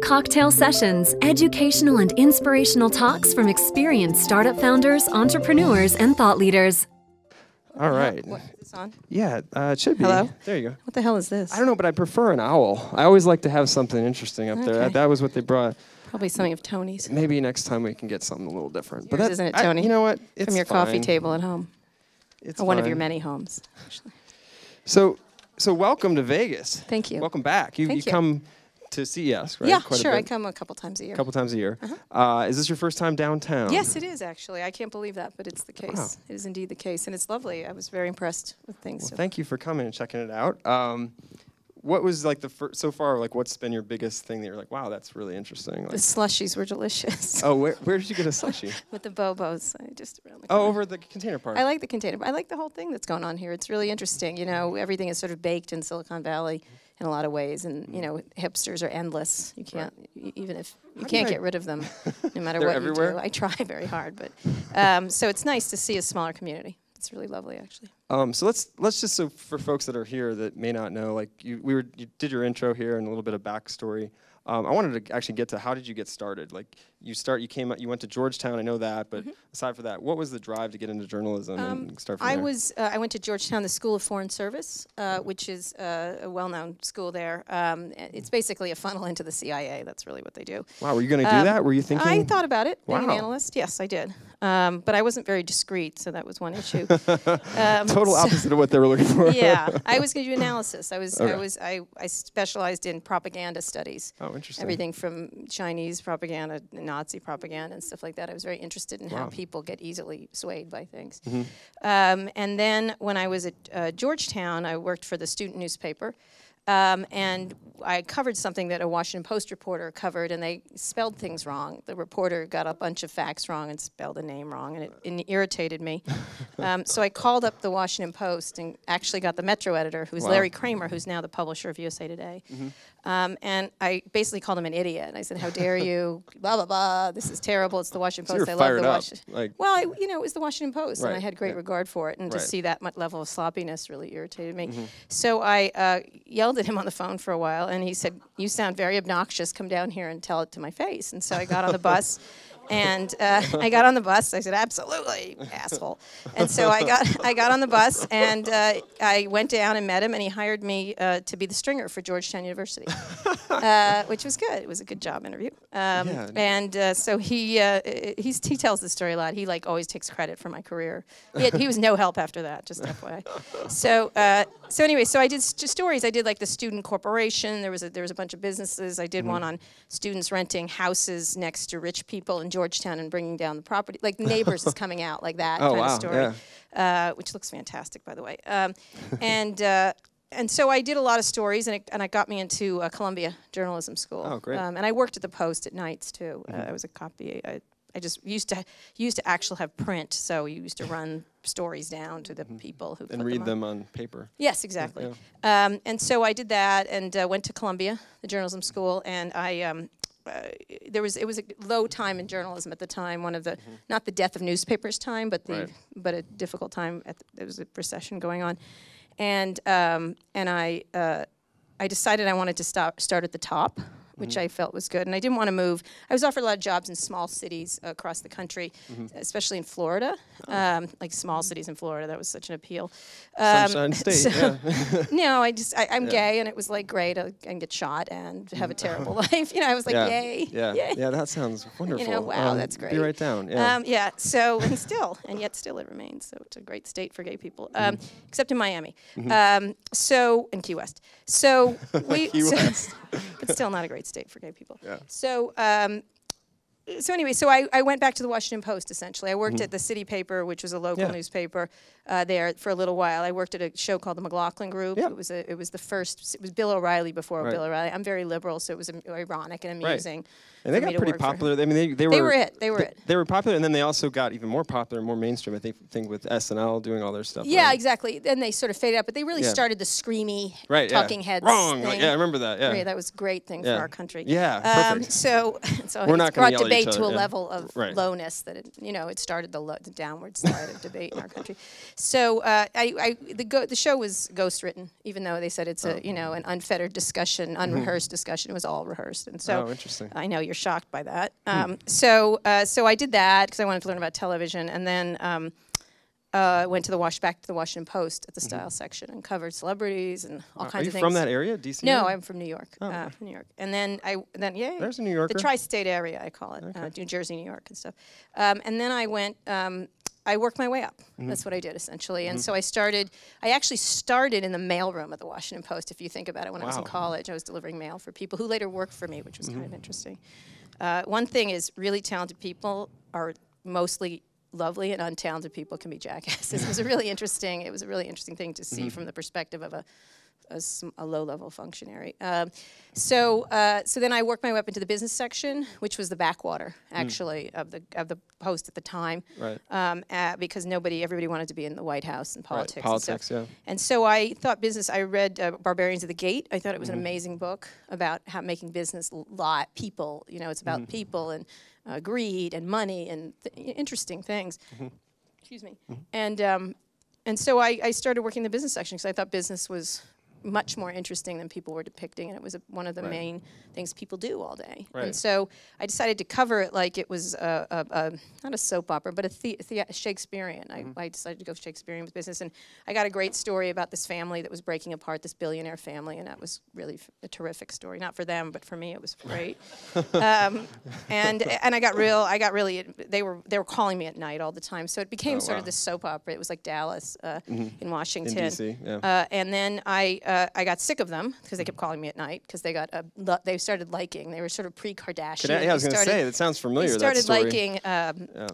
Cocktail Sessions, educational and inspirational talks from experienced startup founders, entrepreneurs, and thought leaders. All right. What, is this on? Yeah, it should be. Hello? There you go. What the hell is this? I don't know, but I prefer an owl. I always like to have something interesting up there. Okay. That was what they brought. Probably something of Tony's. Maybe next time we can get something a little different. Yours, isn't it, Tony? You know what? It's From your fine. coffee table at home. It's Or one of fine. your many homes, actually. So welcome to Vegas. Thank you. Welcome back. You Thank you. come to CES, right? Yeah, Quite a sure. I bit. come a couple times a year. A couple times a year. Uh-huh. Is this your first time downtown? Yes, it is, actually. I can't believe that, but it's the case. Wow. It is indeed the case, and it's lovely. I was very impressed with things. Well, so thank you for coming and checking it out. What was like so far? Like, what's been your biggest thing that you're like, wow, that's really interesting? The Like, slushies were delicious. oh, where did you get a slushie? With the Bobos, just around the Oh, corner. over at the container park. I like the container. I like the whole thing that's going on here. It's really interesting. You know, everything is sort of baked in Silicon Valley in a lot of ways, and you know, hipsters are endless. You can't, even if you can't get rid of them, no matter They're what everywhere? you do. I try very hard, but so it's nice to see a smaller community. It's really lovely, actually. So let's just, so for folks that are here that may not know, like you did your intro here and a little bit of backstory. I wanted to actually get to how did you get started? Like you went to Georgetown, I know that, but aside from that, what was the drive to get into journalism and start from there? I went to Georgetown, the School of Foreign Service, which is a well-known school there. It's basically a funnel into the CIA. That's really what they do. Wow, were you going to do that? Were you thinking? I thought about it, being an Wow. analyst. Yes, I did. But I wasn't very discreet, so that was one issue. Total opposite of what they were looking for. Yeah, I was going to do analysis. Okay. I specialized in propaganda studies. Oh, interesting. Everything from Chinese propaganda, Nazi propaganda, and stuff like that. I was very interested in how people get easily swayed by things. And then when I was at Georgetown, I worked for the student newspaper. And I covered something that a Washington Post reporter covered, and they spelled things wrong. The reporter got a bunch of facts wrong and spelled a name wrong, and it irritated me. So I called up the Washington Post and actually got the Metro editor, who's Larry Kramer, who's now the publisher of USA Today. And I basically called him an idiot. And I said, how dare you, blah, blah, blah, this is terrible, it's the Washington So Post, you're I love fired the up, Washington. like- Well, it was the Washington Post, and I Right, had great yeah. regard for it, and to Right. see that level of sloppiness really irritated me. So I yelled at him on the phone for a while, and he said, you sound very obnoxious, come down here and tell it to my face. And so I got on the bus, and I got on the bus, I said, absolutely, asshole. And so I got on the bus, and I went down and met him, and he hired me to be the stringer for Georgetown University, which was good. It was a good job interview. And so he tells the story a lot. He like always takes credit for my career. He was no help after that, just FYI. So anyway, so I did stories. I did like the student corporation. There was a bunch of businesses. I did one on students renting houses next to rich people in Georgetown and bringing down the property. Like Neighbors is coming out, like that kind of story, which looks fantastic, by the way. And so I did a lot of stories, and it got me into Columbia Journalism School. Oh, great. And I worked at the Post at nights too. I was a copy. I just used to actually have print, so you used to run stories down to the people who and read them on paper. Yes, exactly. And so I did that, and went to Columbia, the journalism school, and it was a low time in journalism at the time. One of the not the death of newspapers time, but a difficult time. There was a recession going on, and I decided I wanted to start at the top, which I felt was good. And I didn't want to move. I was offered a lot of jobs in small cities across the country, especially in Florida, like small cities in Florida. That was such an appeal. Sunshine State, No, I'm gay, and it was like great. I can get shot and have a terrible life. You know, I was like, yay. Yeah, that sounds wonderful. You know, wow, that's great. Be right down. So, and yet still it remains. So it's a great state for gay people, except in Miami. And Key West. So Key West. but still not a great state for gay people. Yeah. So anyway, I went back to the Washington Post, essentially. I worked at the city paper, which was a local newspaper there for a little while. I worked at a show called the McLaughlin Group. Yeah. It was the first, it was Bill O'Reilly before Bill O'Reilly. I'm very liberal, so it was ironic and amusing. And they got pretty popular. I mean, they were it. They were popular, and then they also got even more popular and more mainstream. I think with SNL doing all their stuff. Yeah, right? exactly. Then they sort of faded out, but they really started the screamy talking heads Wrong. thing. Like, I remember that. Yeah. That was a great thing for our country. Yeah, perfect. So We're not it's brought gonna yell debate other, to a yeah. level of Right. lowness that it started the downward slide of debate in our country. So the show was ghost written, even though they said it's an unfettered discussion, unrehearsed discussion. It was all rehearsed, and so interesting. I know you're shocked by that. So I did that because I wanted to learn about television, and then. Went to back to the Washington Post at the style section and covered celebrities and all kinds of things. Are you from that area, DC? No, area? I'm from New York. Okay. From New York, and then There's a New Yorker. the tri-state area, I call it, New Jersey, New York, and stuff. And then I went. I worked my way up. That's what I did essentially. And so I actually started in the mailroom of the Washington Post. If you think about it, when I was in college, I was delivering mail for people who later worked for me, which was kind of interesting. One thing is, really talented people are mostly lovely, and untalented people can be jackasses. It was a really interesting thing to see from the perspective of a low-level functionary. So then I worked my way up into the business section, which was the backwater, actually, of the Post at the time, right. because everybody wanted to be in the White House and politics. Right. Politics, and stuff. And so I thought business. I read Barbarians of the Gate. I thought it was an amazing book about how making business people. It's about people and greed and money and interesting things. Excuse me. And so I started working in the business section because I thought business was much more interesting than people were depicting, and it was one of the main things people do all day. Right. And so I decided to cover it like it was not a soap opera, but a Shakespearean. I decided to go Shakespearean with business, and I got a great story about this family that was breaking apart, this billionaire family, and that was really a terrific story. Not for them, but for me, it was great. And I got really. They were calling me at night all the time, so it became sort of this soap opera. It was like Dallas in Washington. In DC, yeah. And then I got sick of them because they kept calling me at night because they started liking. They were sort of pre-Kardashian. I was going to say, that sounds familiar. They started that story. liking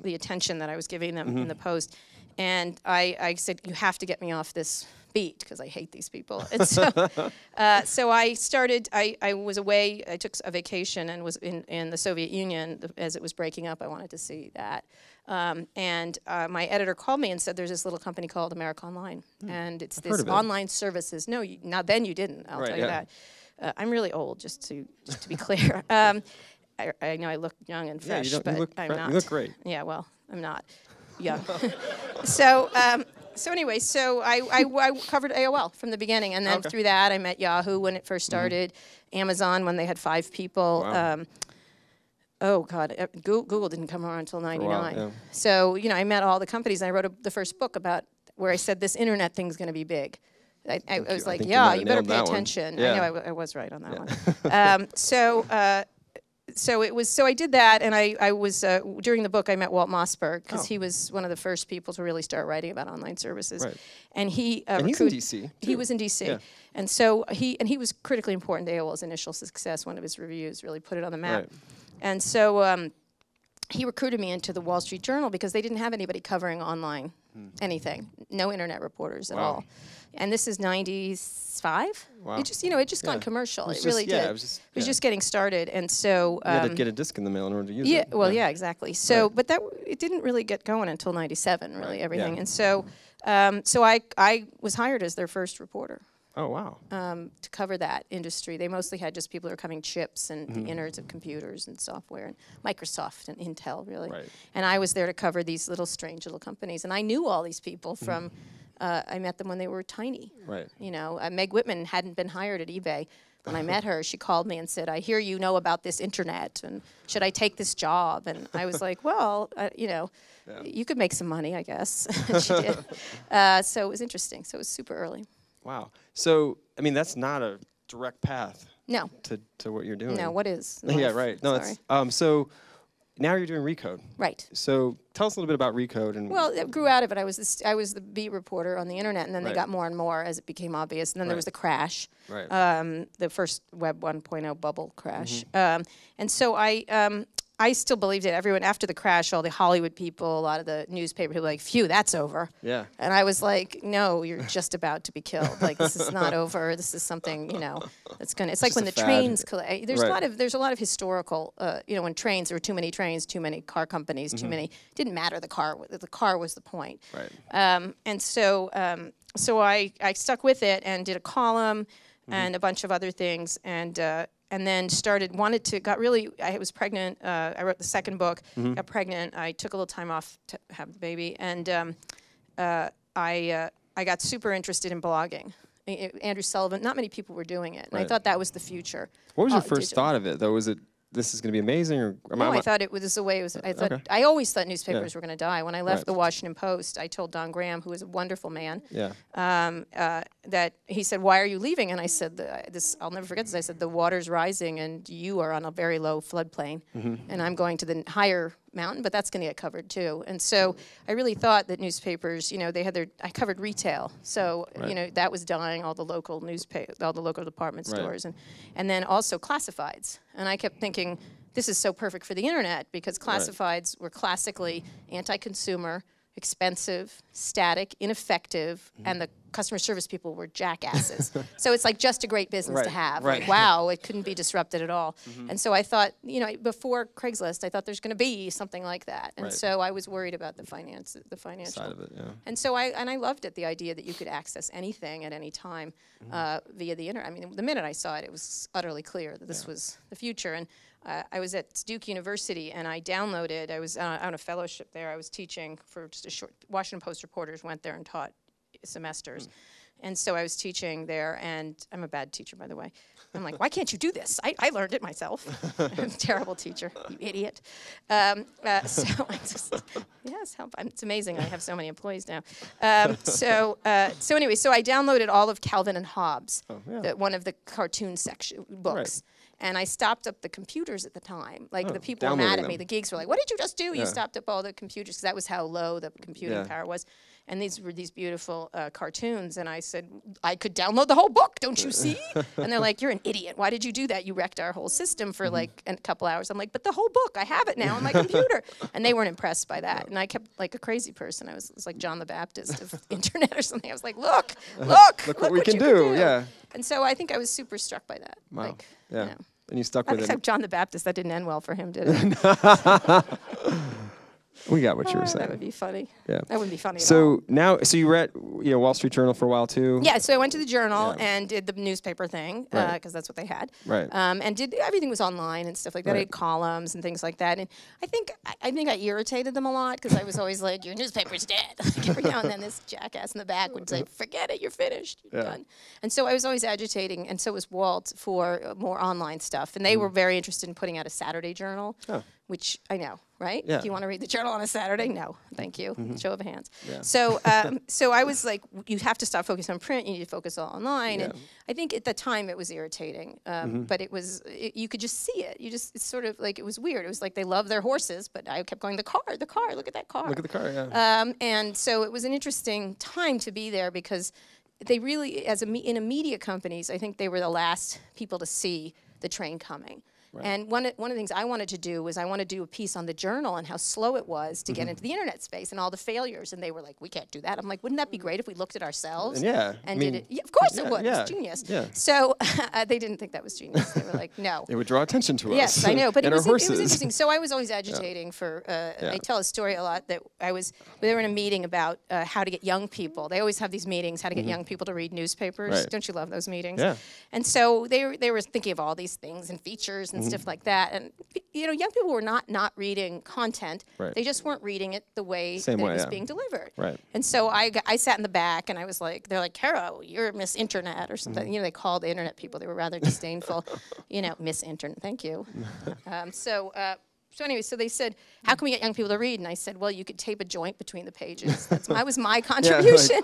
the attention that I was giving them in the Post, and I said, "You have to get me off this beat because I hate these people." And so I started. I was away. I took a vacation and was in the Soviet Union as it was breaking up. I wanted to see that. And my editor called me and said, "There's this little company called America Online, and it's this online services." No, now then you didn't. I'll tell you that. I'm really old, just to be clear. I know I look young and fresh, but I'm not. You look great. Yeah, well, I'm not young. So anyway, I covered AOL from the beginning, and then through that I met Yahoo when it first started, Amazon when they had 5 people. Wow. Oh God, Google didn't come around until '99. Yeah. So I met all the companies, and I wrote the first book about where I said this internet thing's going to be big. I was like, yeah, you better pay attention. Yeah. I know I was right on that one. So I did that, and I was during the book I met Walt Mossberg because he was one of the first people to really start writing about online services. Right. And he and he's in DC. He was in DC, yeah. and so he was critically important to AOL's initial success. One of his reviews really put it on the map. Right. And so he recruited me into the Wall Street Journal because they didn't have anybody covering online anything, no internet reporters at all. And this is '95. Wow. It just gone commercial. It really did. It was just getting started, and so you had to get a disc in the mail in order to use it. Yeah, exactly. So, but it didn't really get going until '97. Really, everything. And so, I was hired as their first reporter. Oh wow. To cover that industry. They mostly had just people who were covering chips and the innards of computers and software, and Microsoft and Intel, really. Right. And I was there to cover these strange little companies, and I knew all these people from. I met them when they were tiny. Right. Meg Whitman hadn't been hired at eBay. When I met her, she called me and said, "I hear you know about this internet, and should I take this job?" And I was like, "Well, you could make some money, I guess." And she did. So it was interesting. So it was super early. Wow. So that's not a direct path. No. To what you're doing. No. What is? Yeah. Right. No. Sorry. It's so. Now you're doing Recode. Right. So tell us a little bit about Recode. Well, it grew out of it. I was the beat reporter on the internet, and then they got more and more as it became obvious. And then there was the crash, the first Web 1.0 bubble crash. And so I still believed it. Everyone, after the crash, all the Hollywood people, a lot of the newspaper people were like, phew, that's over. Yeah. And I was like, no, you're just about to be killed. Like, this is not over. This is something, that's going to, it's like when the trains collide. There's a lot of historical, when trains, there were too many trains, too many car companies, too many, didn't matter the car was the point. Right. And so I stuck with it and did a column and a bunch of other things, and and then I was pregnant. I wrote the second book, got pregnant. I took a little time off to have the baby, and I got super interested in blogging. Andrew Sullivan, not many people were doing it, and I thought that was the future. What was your first thought of it, though? Was it, this is going to be amazing, or I thought it was the way it was. I thought I always thought newspapers were going to die. When I left the Washington Post, I told Don Graham, who was a wonderful man, that he said, "Why are you leaving?" And I said, I'll never forget this. I said, "The water's rising, and you are on a very low floodplain, and I'm going to the higher mountain, but that's going to get covered too." And so I really thought that newspapers, I covered retail, so that was dying. All the local all the local department stores, and then also classifieds. And I kept thinking, this is so perfect for the internet, because classifieds were classically anti-consumer, expensive, static, ineffective, and the customer service people were jackasses. So it's like just a great business to have. Like, wow, it couldn't be disrupted at all. And so I thought, before Craigslist, I thought there's going to be something like that. And so I was worried about the financial side of it. Yeah. And so I loved it, the idea that you could access anything at any time via the internet. I mean, the minute I saw it, it was utterly clear that this was the future. And I was at Duke University, and I downloaded. I was on a fellowship there. I was teaching for just a short. Washington Post reporters went there and taught semesters. And so I was teaching there, and I'm a bad teacher, by the way. I'm like, why can't you do this? I learned it myself. I'm a terrible teacher, you idiot. So I just, it's amazing I have so many employees now. So anyway, so I downloaded all of Calvin and Hobbes, one of the cartoon section books. And I stopped up the computers at the time. Like, the people were mad at me. The geeks were like, what did you just do? You stopped up all the computers, because that was how low the computing power was. And these were these beautiful cartoons. And I said, I could download the whole book, don't you see? And they're like, you're an idiot. Why did you do that? You wrecked our whole system for like a couple hours. I'm like, but the whole book, I have it now on my computer. And they weren't impressed by that. And I kept like a crazy person. I was like John the Baptist of internet or something. I was like, look what we can do. Yeah. And so I think I was super struck by that. Wow. Like, yeah. And you stuck with it. Except John the Baptist, that didn't end well for him, did it? We got what you were saying. That would be funny. Yeah. That wouldn't be funny at So all. so you were at Wall Street Journal for a while too? Yeah, so I went to the Journal and did the newspaper thing, because that's what they had. Right. And everything was online and stuff like that. I had columns and things like that. And I think I irritated them a lot, because I was always like, your newspaper's dead. Like, every now and then this jackass in the back would say, forget it, you're finished, you're done. And so I was always agitating, and so was Walt, for more online stuff. And they were very interested in putting out a Saturday Journal, which I know. Right? Yeah. Do you want to read the Journal on a Saturday? No, thank you. Show of hands. Yeah. So I was like, you have to stop focusing on print. You need to focus all online. And I think at the time it was irritating, but you could just see it. It's sort of like, it was weird. It was like they love their horses, but I kept going, the car, look at that car. Look at the car, yeah. And so it was an interesting time to be there, because they really, in a media companies, I think they were the last people to see the train coming. Right. And one of the things I wanted to do was I wanted to do a piece on the Journal and how slow it was to get into the internet space and all the failures. And they were like, we can't do that. I'm like, wouldn't that be great if we looked at ourselves and did it? Yeah, of course it would. It's genius. Yeah. So they didn't think that was genius. They were like, no. It would draw attention to us. Yes, I know. But it was interesting. So I was always agitating for, I tell a story a lot that they were in a meeting about how to get young people. They always have these meetings, how to get young people to read newspapers. Right. Don't you love those meetings? Yeah. And so they were thinking of all these things and features and stuff like that. And young people were not reading content. Right. They just weren't reading it the way it was being delivered. Right. And so I sat in the back, and I was like, they're like, Caro, you're Miss Internet or something. They called the internet people. They were rather disdainful. Miss Internet. Thank you. So anyway, so they said, how can we get young people to read? And I said, well, you could tape a joint between the pages. That was my contribution,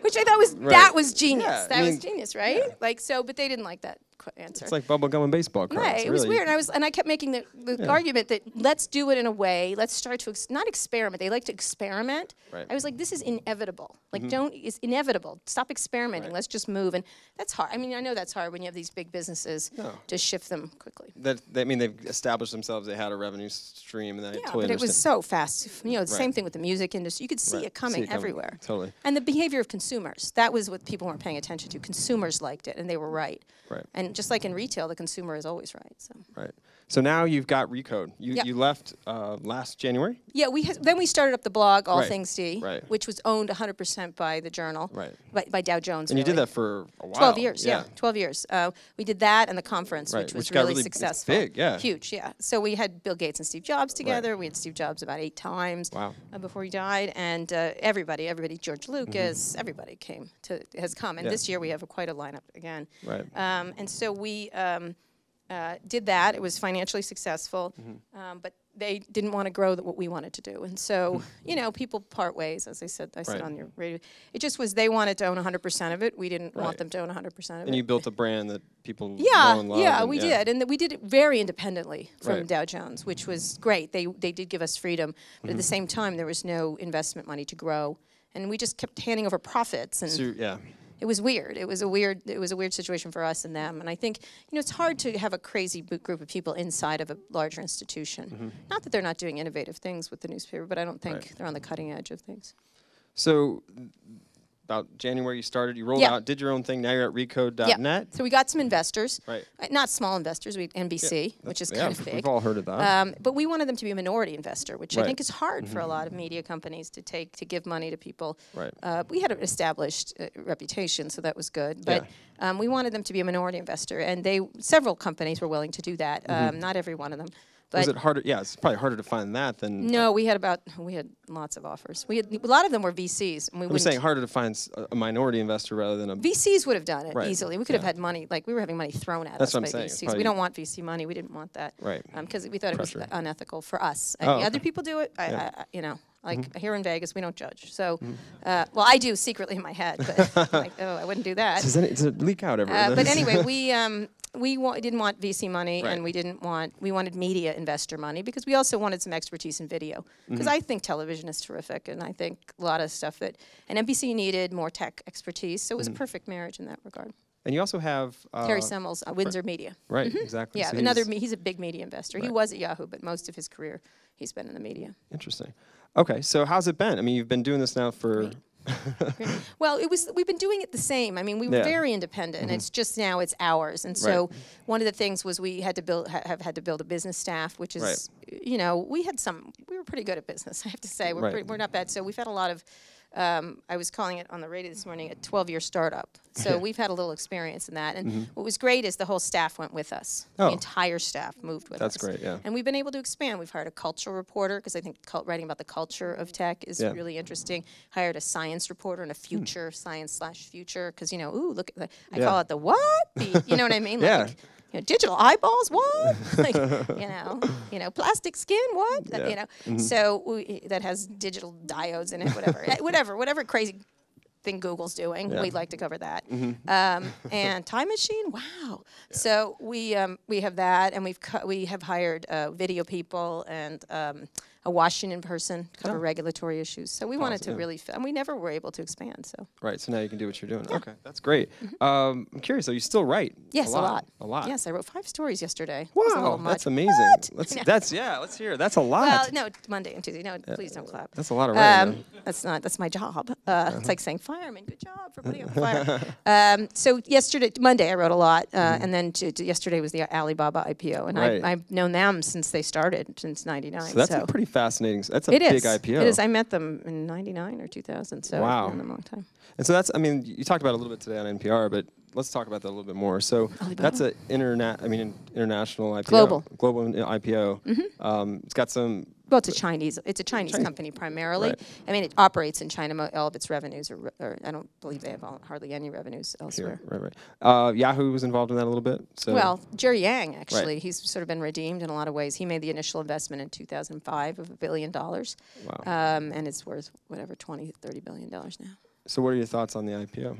which I thought that was genius. Yeah, that was genius, right? Yeah. But they didn't like that answer. It's like bubble gum and baseball cards. Right, it was weird. And I kept making the argument that let's do it in a way, let's start to, not experiment. They like to experiment. Right. I was like, this is inevitable. Like, it's inevitable. Stop experimenting. Let's just move. And that's hard. I mean, I know that's hard when you have these big businesses to shift them quickly. They've established themselves. They had a revenue stream, and I totally understand. But it was so fast. The same thing with the music industry. You could see it coming everywhere. Totally. And the behavior of consumers. That was what people weren't paying attention to. Consumers liked it, and they were right. Right. And just like in retail, the consumer is always right. So. Right. So now you've got Recode. You left last January? Yeah, then we started up the blog, All Right. Things D, Right. which was owned 100% by the Journal, by Dow Jones. And you did really. that for a while. 12 years, yeah, 12 years. We did that and the conference, Right, which was got really successful. Big, yeah. Huge, yeah. So we had Bill Gates and Steve Jobs together. We had Steve Jobs about 8 times before he died. And everybody, George Lucas, everybody has come. And this year we have quite a lineup again. Right. And so we did that. It was financially successful, but they didn't want to grow what we wanted to do. And so, you know, people part ways, as I said on your radio. It just was they wanted to own 100% of it. We didn't want them to own 100% of it. And you built a brand that people know and love. Yeah, we did. And we did it very independently from Dow Jones, which was great. They did give us freedom, but at the same time, there was no investment money to grow. And we just kept handing over profits. And it was weird. It was a weird situation for us and them. And I think, you know, it's hard to have a crazy group of people inside of a larger institution. Not that they're not doing innovative things with the newspaper, but I don't think they're on the cutting edge of things. So about January you started, you rolled out, did your own thing, now you're at recode.net. So we got some investors, not small investors, NBC, which is kind of big. We've all heard of that. But we wanted them to be a minority investor, which I think is hard for a lot of media companies to give money to people. We had an established reputation, so that was good. But we wanted them to be a minority investor, and several companies were willing to do that. Not every one of them. But was it harder? Yeah, it's probably harder to find that than. No, we had lots of offers. A lot of them were VCs. And I'm saying harder to find a minority investor rather than a. VCs would have done it easily. We could have had money, like we were having money thrown at us by VCs. We don't want VC money. We didn't want that. Because we thought it was unethical for us. Other people do it. You know. Like here in Vegas, we don't judge. So, well, I do secretly in my head, but I'm like, oh, I wouldn't do that. Does it leak out everywhere? But anyway, we didn't want VC money, and we wanted media investor money because we also wanted some expertise in video. Because I think television is terrific, and I think a lot of stuff and NBC needed more tech expertise, so it was a perfect marriage in that regard. And you also have Terry Semmel's Windor Media. Right, exactly. Yeah, so he's a big media investor. He was at Yahoo, but most of his career he's been in the media. Interesting. Okay, so how's it been? I mean, you've been doing this now for. Well, we've been doing it the same. I mean, we were very independent, and it's just now it's ours. And so one of the things was we had to had to build a business staff, which is you know we were pretty good at business. I have to say we're not bad. So we've had a lot of. I was calling it on the radio this morning a 12-year startup. So we've had a little experience in that. And what was great is the whole staff went with us. The entire staff moved with us. That's great, yeah. And we've been able to expand. We've hired a cultural reporter because I think writing about the culture of tech is really interesting. Hired a science reporter and a future, science/future, because, you know, ooh, look at that. I call it the what? You know what I mean? Like, you know, digital eyeballs, what? Like, you know, plastic skin, what? You know, so that has digital diodes in it, whatever crazy thing Google's doing, we'd like to cover that. And time machine, wow. So we have that, and we have hired video people and a Washington person to cover regulatory issues. So we wanted to really, and we never were able to expand. So so now you can do what you're doing. Okay, that's great. I'm curious, though, you still write? Yes, a lot. A lot. Yes, I wrote 5 stories yesterday. Wow, that's amazing. Let's hear it. That's a lot. Well, no, Monday and Tuesday. No, please don't clap. That's a lot of writing. That's my job. It's like saying, fireman, good job for putting out the fire. So Monday, I wrote a lot, and then yesterday was the Alibaba IPO, and I've known them since they started, since '99. So that's a pretty fascinating. That's a big IPO. It is. I met them in '99 or 2000. So I've known them a long time. And so that's. I mean, you talked about it a little bit today on NPR, but let's talk about that a little bit more. So that's an international IPO. Global IPO. It's got some. Well, it's a Chinese company primarily. I mean, it operates in China. All of its revenues are I don't believe they have hardly any revenues elsewhere. Yahoo was involved in that a little bit. So. Well, Jerry Yang, actually, he's sort of been redeemed in a lot of ways. He made the initial investment in 2005 of $1 billion. Wow. And it's worth, whatever, $20, $30 billion now. So what are your thoughts on the IPO?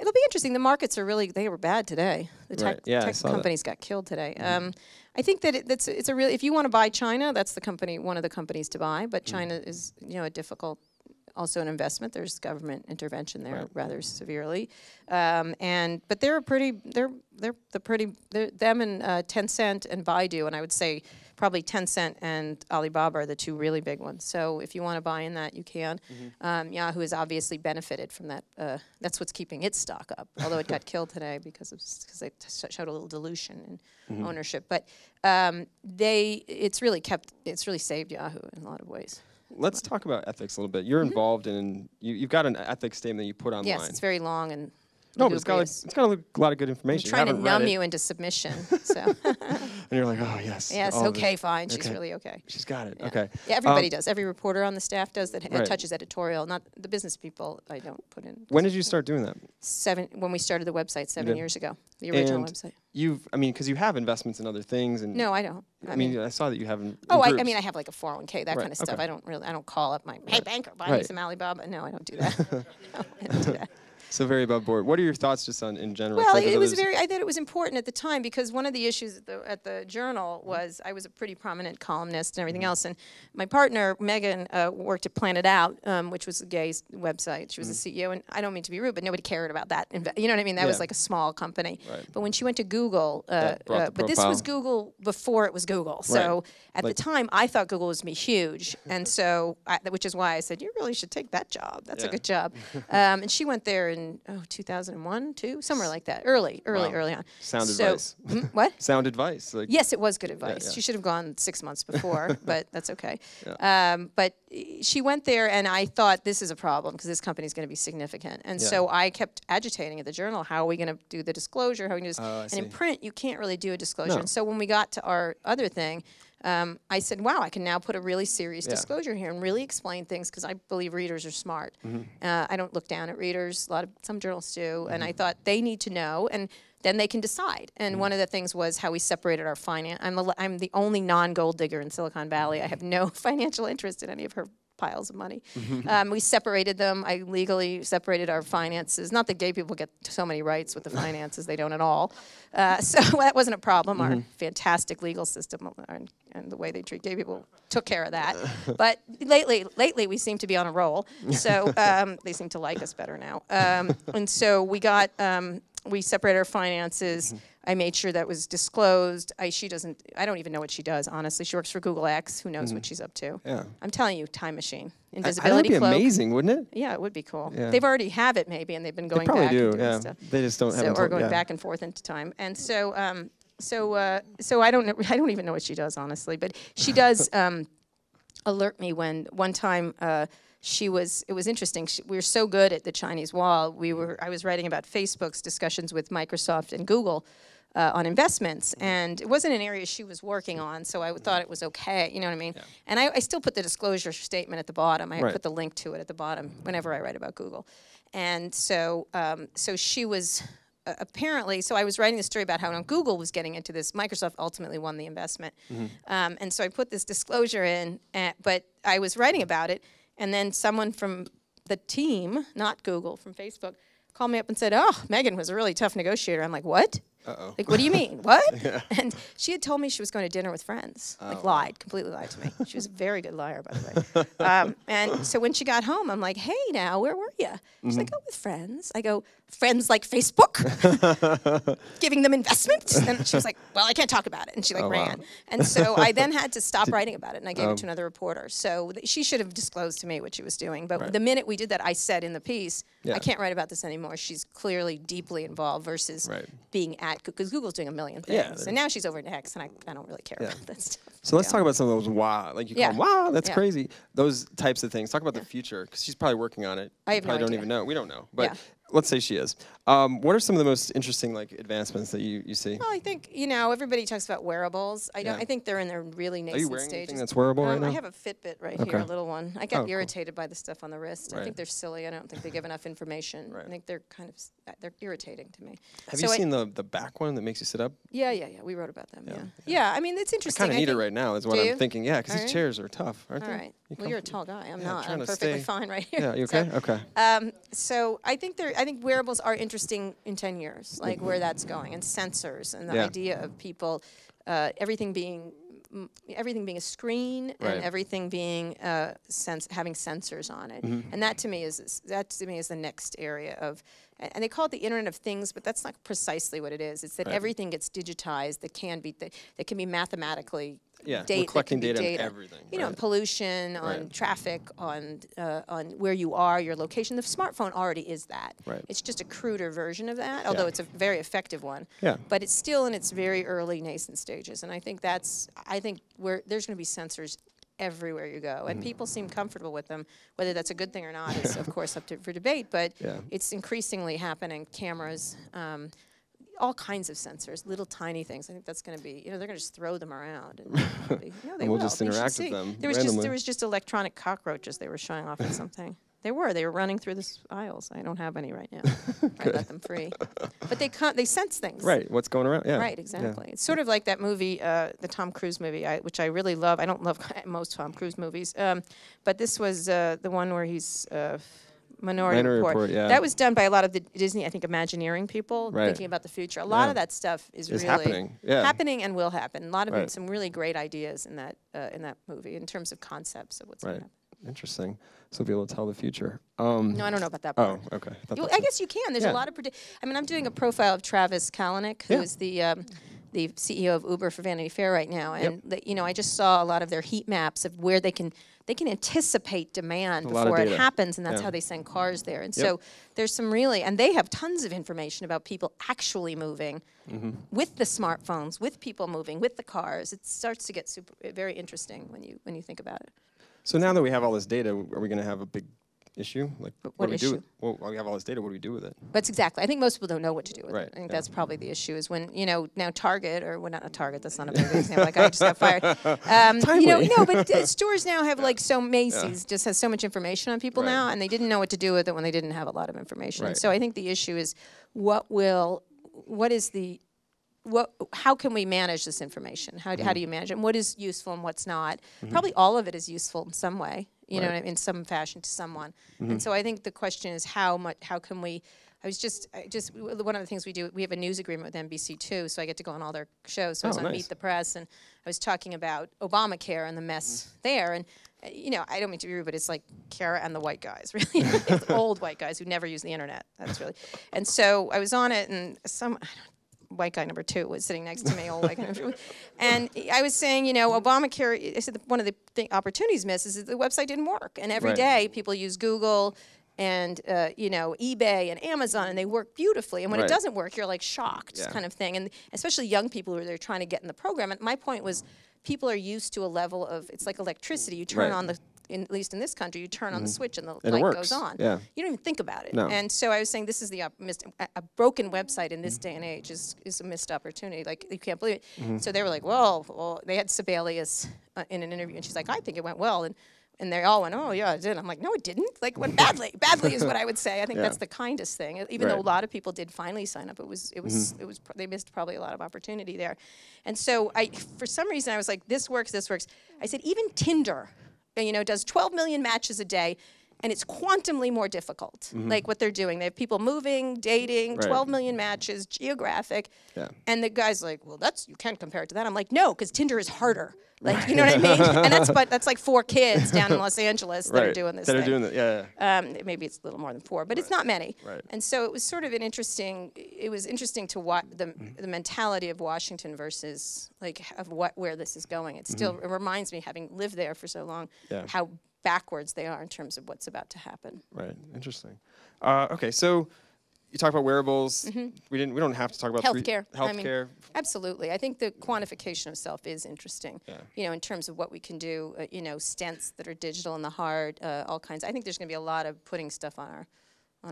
It'll be interesting. The markets are they were bad today. The tech companies got killed today. I think that it's a really, if you want to buy China, that's one of the companies to buy. But China is, a difficult also an investment. There's government intervention there rather severely, but they're them and Tencent and Baidu, and I would say probably Tencent and Alibaba are the two really big ones. So if you want to buy in that, you can. Yahoo has obviously benefited from that. That's what's keeping its stock up, although it got killed today because they showed a little dilution in ownership. But it's really saved Yahoo in a lot of ways. Let's talk about ethics a little bit. You're involved in, you've got an ethics statement that you put online. Yes, it's very long and no, but it's got a lot of good information. I'm trying to numb you into submission. So. And you're like, oh, yes. Yes, okay, fine. She's really okay. She's got it. Yeah. Okay. Yeah, everybody does. Every reporter on the staff does that touches editorial. Not the business people, I don't put in. When did you start doing that? When we started the website 7 years ago, the original website. Because you have investments in other things. And no, I don't. I saw that you have. I have like a 401k, that kind of stuff. Okay. I don't call up my, hey, banker, buy me some Alibaba. No, I don't do that. No, I don't do that. So very above board. What are your thoughts just on in general? Well, I thought it was important at the time because one of the issues at the Journal was I was a pretty prominent columnist and everything else, and my partner Megan worked at Plan It Out, which was a gay website. She was the CEO, and I don't mean to be rude, but nobody cared about that. You know what I mean? That was like a small company. Right. But when she went to Google, but this was Google before it was Google. So at the time, I thought Google was going to be huge, and so which is why I said you really should take that job. That's a good job. And she went there in 2001, 2, somewhere like that. Early on. Sound advice. What? Sound advice. Like yes, it was good advice. Yeah. She should have gone 6 months before, but that's okay. Yeah. But she went there, and I thought this is a problem because this company is going to be significant. And so I kept agitating at the Journal. How are we going to do the disclosure? How are we going to do this? And in print, you can't really do a disclosure. No. And so when we got to our other thing, I said, wow, I can now put a really serious disclosure here and really explain things because I believe readers are smart. I don't look down at readers. Some journalists do. And I thought they need to know, and then they can decide. And one of the things was how we separated our finance. I'm the only non-gold digger in Silicon Valley. I have no financial interest in any of her piles of money. We separated them. I legally separated our finances. Not that gay people get so many rights with the finances. They don't at all. So that wasn't a problem. Our fantastic legal system and the way they treat gay people took care of that. But lately we seem to be on a roll. So they seem to like us better now. And so we separated our finances. I made sure that was disclosed. I don't even know what she does, honestly. She works for Google X. Who knows what she's up to? Yeah. I'm telling you, time machine. Invisibility cloak. That'd be amazing, wouldn't it? Yeah, it would be cool. Yeah. They've already have it maybe, and they've been going back and doing stuff. They just don't have or going back and forth into time. And so I don't even know what she does, honestly. But she does alert me when one time it was interesting. We were so good at the Chinese Wall. I was writing about Facebook's discussions with Microsoft and Google on investments, and it wasn't an area she was working on, so I thought it was okay, you know what I mean? Yeah. And I still put the disclosure statement at the bottom. I put the link to it at the bottom whenever I write about Google. And so she was apparently, so I was writing a story about how Google was getting into this. Microsoft ultimately won the investment. And so I put this disclosure in, but I was writing about it, and then someone from the team, not Google, from Facebook, called me up and said, oh, Megan was a really tough negotiator. I'm like, what? Uh-oh. Like, what do you mean? What? Yeah. And she had told me she was going to dinner with friends. Completely lied to me. She was a very good liar, by the way. And so when she got home, I'm like, hey, now, where were you? She's like, oh, with friends. I go, friends like Facebook? Giving them investment? And she was like, well, I can't talk about it. And she ran. Wow. And so I then had to stop writing about it, and I gave it to another reporter. So she should have disclosed to me what she was doing. But the minute we did that, I said in the piece, I can't write about this anymore. She's clearly deeply involved versus being at, because Google's doing a million things. Yeah, and now she's over at X, and I don't really care about that stuff. So let's talk about some of those wow, like you call them wow, that's crazy. Those types of things. Talk about the future, because she's probably working on it. I have no idea. Don't even know. We don't know. But let's say she is. What are some of the most interesting advancements that you see? Well, I think everybody talks about wearables. I think they're in their really nascent stages. Are you wearing anything that's wearable right now? I have a Fitbit right here, a little one. I get irritated by the stuff on the wrist. I think they're silly. I don't think they give enough information. I think they're they're irritating to me. Have you seen the back one that makes you sit up? Yeah. We wrote about them. Yeah. I mean, it's interesting. I kind of need it right now. Is what I'm thinking. Yeah, because these chairs are tough, aren't they? Well, you're a tall guy. I'm not. I'm perfectly fine right here. Yeah. You okay? Okay. So I think I think wearables are interesting in 10 years, like where that's going, and sensors, and the idea of people, everything being a screen, and everything being having sensors on it, and that to me is the next area of, and they call it the Internet of Things, but that's not precisely what it is. It's that everything gets digitized that can be mathematically. Yeah, we're collecting data on everything. You know, on pollution, on traffic, on where you are, your location. The smartphone already is that. Right. It's just a cruder version of that, although it's a very effective one. Yeah. But it's still in its very early nascent stages, and I think there's going to be sensors everywhere you go, and people seem comfortable with them. Whether that's a good thing or not is, of course, up for debate. But it's increasingly happening. Cameras. All kinds of sensors, little tiny things. I think that's going to be, they're going to just throw them around. And and we'll just interact with them randomly. There was just electronic cockroaches they were showing off at something. They were running through the aisles. I don't have any right now. I let them free. But they sense things. Right, what's going around, yeah. Right, exactly. Yeah. It's sort of like that movie, the Tom Cruise movie, which I really love. I don't love most Tom Cruise movies. But this was the one where he's... Minority Report. Yeah. That was done by a lot of the Disney, I think, Imagineering people thinking about the future. A lot of that stuff is really happening and will happen. A lot of some really great ideas in that movie in terms of concepts of what's going to happen. Interesting. So be able to tell the future. No, I don't know about that part. Oh, okay. I guess you can. There's a lot of I'm doing a profile of Travis Kalanick, who is the CEO of Uber for Vanity Fair right now, and I just saw a lot of their heat maps of where they can anticipate demand before it happens, and that's how they send cars there. And so there's some and they have tons of information about people actually moving with the smartphones, with people moving, with the cars. It starts to get very interesting when you think about it. So now that we have all this data, are we going to have a big issue? Like, what do we issue? do? Well, we have all this data. What do we do with it? That's exactly. I think most people don't know what to do with it. I think that's probably the issue. Is when now Target not Target. That's not a big example. Like I just got fired. No, but stores now have so Macy's just has so much information on people now, and they didn't know what to do with it when they didn't have a lot of information. And so I think the issue is how can we manage this information? How do you manage it? And what is useful and what's not? Probably all of it is useful in some way, in some fashion to someone. And so I think the question is how can we, one of the things we do, we have a news agreement with NBC too, so I get to go on all their shows. So I was on Meet the Press, and I was talking about Obamacare and the mess there. And I don't mean to be rude, but it's like Kara and the white guys, really. It's old white guys who never use the internet. That's really. And so I was on it, and white guy number 2 was sitting next to me, old white guy number 2. And I was saying, Obamacare, I said one of the opportunities missed is that the website didn't work. And every day people use Google and, eBay and Amazon, and they work beautifully. And when it doesn't work, you're like shocked kind of thing. And especially young people who are trying to get in the program. And my point was people are used to a level of, it's like electricity. You turn on at least in this country, you turn on the switch and the light goes on. Yeah. You don't even think about it. No. And so I was saying this is a broken website in this day and age is a missed opportunity. Like, you can't believe it. So they were like, well, they had Sibelius in an interview, and she's like, I think it went well. And they all went, oh, yeah, it did. I'm like, no, it didn't. Like, it went badly. Badly is what I would say. I think that's the kindest thing. Even though a lot of people did finally sign up, they missed probably a lot of opportunity there. And so for some reason, I was like, this works. I said, even Tinder, does 12 million matches a day, and it's quantumly more difficult, like what they're doing. They have people moving, dating, 12 million matches, geographic. Yeah. And the guy's like, well, you can't compare it to that. I'm like, no, because Tinder is harder. Like, you know what I mean? And that's like 4 kids down in Los Angeles that are doing this thing. Doing that, maybe it's a little more than 4, but it's not many. Right. And so it was sort of interesting to watch the mentality of Washington versus where this is going. It still it reminds me, having lived there for so long, how backwards they are in terms of what's about to happen. Right. Interesting. Okay, so you talk about wearables. We don't have to talk about healthcare. Healthcare. Absolutely. I think the quantification of self is interesting. Yeah. In terms of what we can do. Stents that are digital in the heart, all kinds. I think there's going to be a lot of putting stuff on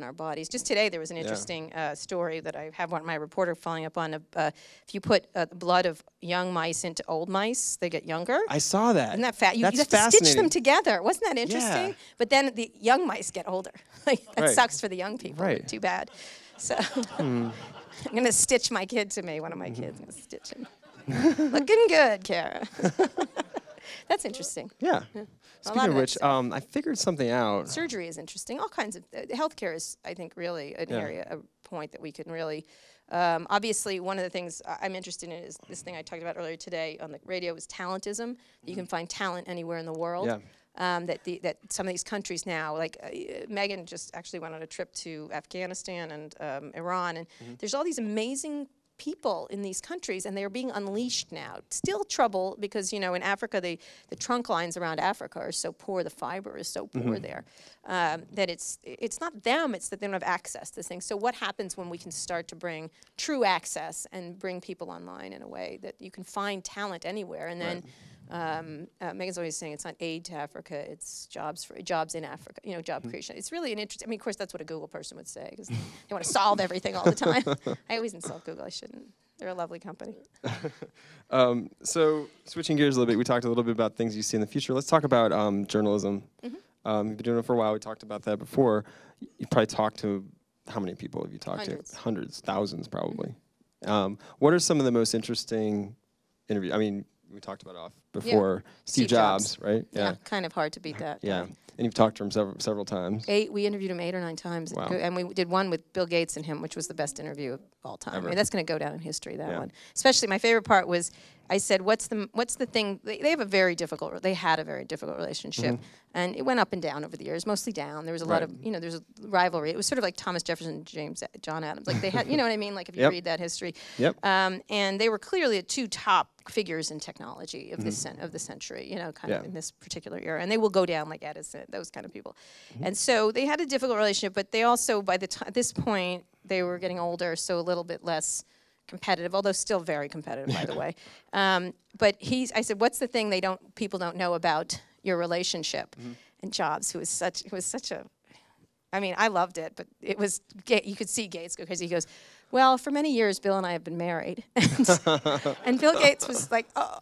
our bodies. Just today there was an interesting story that I have my reporter following up on. If you put the blood of young mice into old mice, they get younger. I saw that. Isn't that you have to stitch them together. Wasn't that interesting? Yeah. But then the young mice get older. That sucks for the young people. Right. Too bad. So I'm going to stitch my kid to me. One of my kids. I'm going to stitch him. Looking good, Kara. That's interesting. Yeah. Yeah. Speaking of which, I figured something out. Surgery is interesting. All kinds of healthcare is, I think, really an area, a point that we can really. Obviously, one of the things I'm interested in is this thing I talked about earlier today on the radio is talentism. That you can find talent anywhere in the world. Yeah. That some of these countries now, like Megan just actually went on a trip to Afghanistan and Iran, and there's all these amazing people in these countries, and they are being unleashed now. Still trouble because, you know, in Africa, the trunk lines around Africa are so poor, the fiber is so poor there, that it's not them, it's that they don't have access to things. So what happens when we can start to bring true access and bring people online in a way that you can find talent anywhere, and then Megan's always saying it's not aid to Africa, it's jobs in Africa, you know, job creation. It's really an interesting, I mean, of course, that's what a Google person would say, because they want to solve everything all the time. I always insult Google, I shouldn't. They're a lovely company. So switching gears a little bit, we talked a little bit about things you see in the future. Let's talk about journalism. You've been doing it for a while. We talked about that before. You probably talked to, how many people have you talked to? Hundreds, thousands probably. What are some of the most interesting interviews? I mean, we talked about off before, Steve Jobs, right? Yeah, kind of hard to beat that. Yeah, and you've talked to him several times. We interviewed him 8 or 9 times. Wow. And we did one with Bill Gates and him, which was the best interview of all time. I mean, that's going to go down in history, that one. Especially, my favorite part was, I said, what's the thing, they had a very difficult relationship, and it went up and down over the years, mostly down. There was a lot of, you know, there's a rivalry. It was sort of like Thomas Jefferson, John Adams. Like they had, you know what I mean? Like if you read that history. And they were clearly the 2 top figures in technology of this of the century, you know, kind of in this particular era. And they will go down like Edison, those kind of people. And so they had a difficult relationship, but they also, by the time, at this point, they were getting older, so a little bit less competitive, although still very competitive, by the way. But I said, what's the thing people don't know about your relationship? And Jobs, who was such a, I mean, I loved it, but it was, you could see Gates go crazy. He goes, well, for many years, Bill and I have been married. And Bill Gates was like, oh.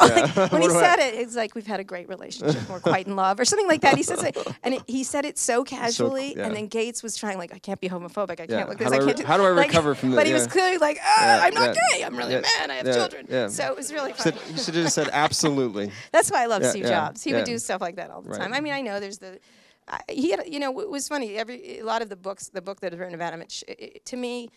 Like, when he said it, it's like, we've had a great relationship. We're quite in love, or something like that. He says it, and he said it so casually, and then Gates was trying, like, I can't be homophobic. I can't look this. How do I recover from this? But he was clearly like, I'm not gay. I'm really a man. I have children. So it was really funny. You should have just said, absolutely. That's why I love Steve Jobs. He would do stuff like that all the time. I mean, I know there's he had, you know, it was funny. A lot of the book that is written about him, to me,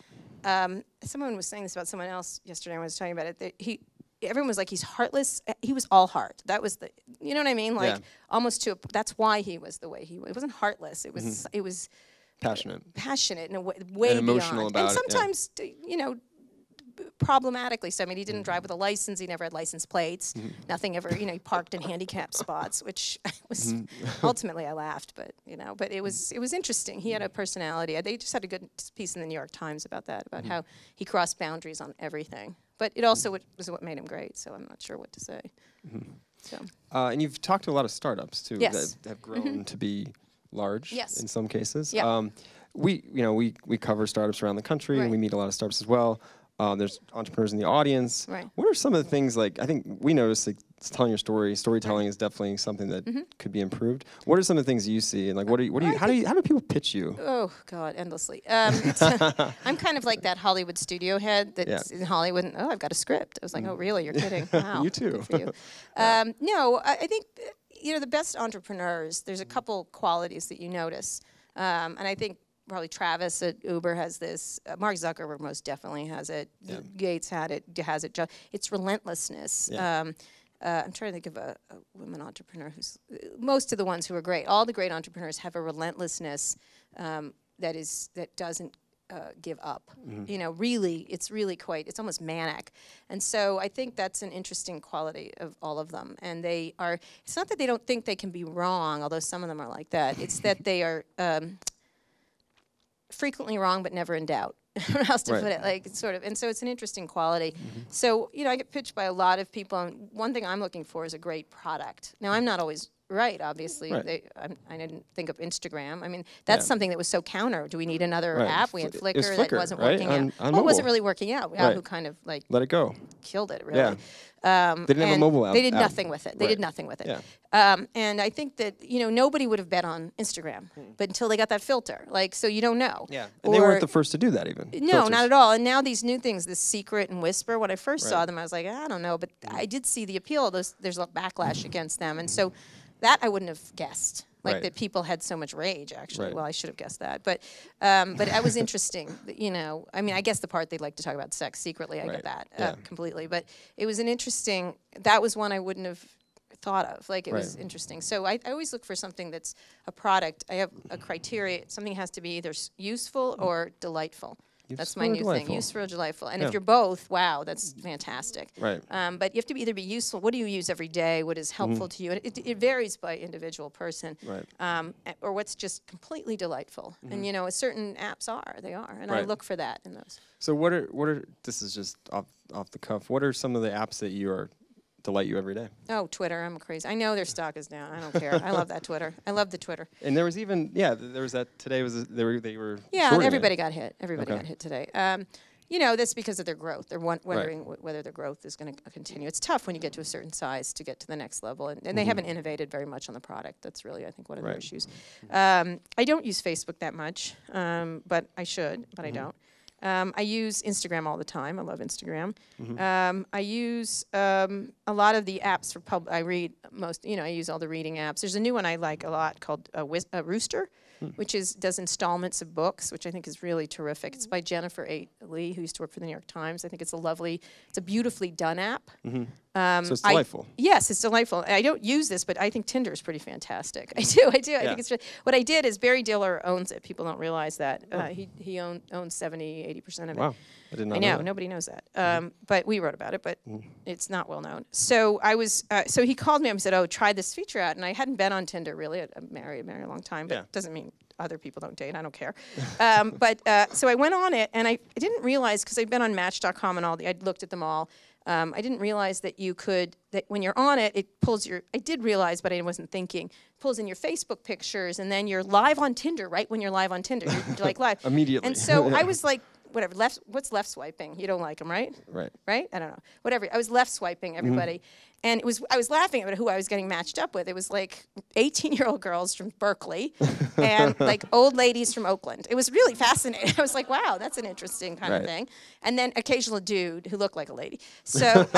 someone was saying this about someone else yesterday when I was talking about it, that everyone was like, he's heartless. He was all heart. That was you know what I mean? Like, almost that's why he was the way he was. It wasn't heartless. It was, it was passionate in a way and emotional beyond. about and sometimes, you know, problematically. So, I mean, he didn't drive with a license. He never had license plates. Nothing ever, you know, he parked in handicapped spots, which was, ultimately I laughed, but, you know, but it was interesting. He had a personality. They just had a good piece in the New York Times about that, about how he crossed boundaries on everything. But it also was what made him great, so I'm not sure what to say. So. And you've talked to a lot of startups, too, that have grown to be large in some cases. We cover startups around the country, and we meet a lot of startups as well. There's entrepreneurs in the audience. What are some of the things, like, I think we noticed, like, telling your story, storytelling is definitely something that could be improved. What are some of the things you see, and like, how do people pitch you? Oh God, endlessly. I'm kind of like that Hollywood studio head that's in Hollywood. And, I've got a script. I was like, oh really? You're kidding? Wow. You too. Good for you. No, I think, you know, the best entrepreneurs. There's a couple qualities that you notice, and I think. Probably Travis at Uber has this. Mark Zuckerberg most definitely has it. Gates has it. It's relentlessness. I'm trying to think of a woman entrepreneur who's. Most of the ones who are great, all the great entrepreneurs have a relentlessness that doesn't give up. You know, really, it's almost manic. And so I think that's an interesting quality of all of them. And they are. It's not that they don't think they can be wrong, although some of them are like that. It's that they are. Frequently wrong, but never in doubt. How else to put it? Like, it's sort of, and so it's an interesting quality. So, you know, I get pitched by a lot of people, and one thing I'm looking for is a great product. Now, I'm not always right, obviously. Right. I didn't think of Instagram. I mean, that's something that was so counter. Do we need another app? We had Flickr, that wasn't working out. On Well, it wasn't really working out. Yahoo kind of like let it go. Killed it, really. Yeah. They didn't have a mobile app. They did nothing with it. They did nothing with it. Yeah. And I think that, nobody would have bet on Instagram, but until they got that filter. Like, so you don't know. Yeah. And they weren't the first to do that even. No, Filters. not at all. And now these new things, this Secret and Whisper, when I first saw them, I was like, I don't know. But I did see the appeal of those. There's a backlash against them. And so that I wouldn't have guessed. Like that people had so much rage, actually. Right. Well, I should have guessed that. But that was interesting. I mean, I guess the part they'd like to talk about sex secretly, I get that completely. But it was an interesting, that was one I wouldn't have thought of. Like, it was interesting. So I always look for something that's a product. I have a criteria. Something has to be either useful or delightful. That's my new thing, useful or delightful. And if you're both, wow, that's fantastic. Right. But you have to either be useful. What do you use every day? What is helpful to you? It varies by individual person. Right. Or what's just completely delightful. And certain apps they are. And I look for that in those. So what are this is just off the cuff. What are some of the apps that delight you every day? Oh, Twitter. I'm crazy. I know their stock is down. I don't care. I love that Twitter. I love the Twitter. And there was even, there was that today they were yeah, everybody got hit. Everybody got hit today. That's because of their growth. They're wondering whether their growth is going to continue. It's tough when you get to a certain size to get to the next level. And they haven't innovated very much on the product. That's really, I think, one of their issues. I don't use Facebook that much, but I should, but I don't. I use Instagram all the time. I love Instagram. I use a lot of the apps for I read most. I use all the reading apps. There's a new one I like a lot called Rooster, which does installments of books, which I think is really terrific. It's by Jennifer A. Lee, who used to work for the New York Times. I think it's a beautifully done app. So it's delightful. Yes, it's delightful. I don't use this, but I think Tinder is pretty fantastic. I do. I think it's what I did is Barry Diller owns it. People don't realize that. He owns 70-80% of it. Wow. I did not I know know, that. nobody knows that. But we wrote about it, but it's not well known. So so he called me up and said, try this feature out. And I hadn't been on Tinder really. I'm married a long time, but it doesn't mean other people don't date. I don't care. So I went on it, and I didn't realize, because I'd been on Match.com and I'd looked at them all. I didn't realize that that when you're on it, it pulls I did realize, but I wasn't thinking, pulls in your Facebook pictures, and then you're live on Tinder, right when you're live on Tinder. You're like live. Immediately. And so I was like, whatever, what's left swiping? You don't like them, right? Right? I don't know. Whatever. I was left swiping everybody. And I was laughing at who I was getting matched up with. It was like 18-year-old girls from Berkeley and like old ladies from Oakland. It was really fascinating. I was like, wow, that's an interesting kind of thing. And then occasional dude who looked like a lady. So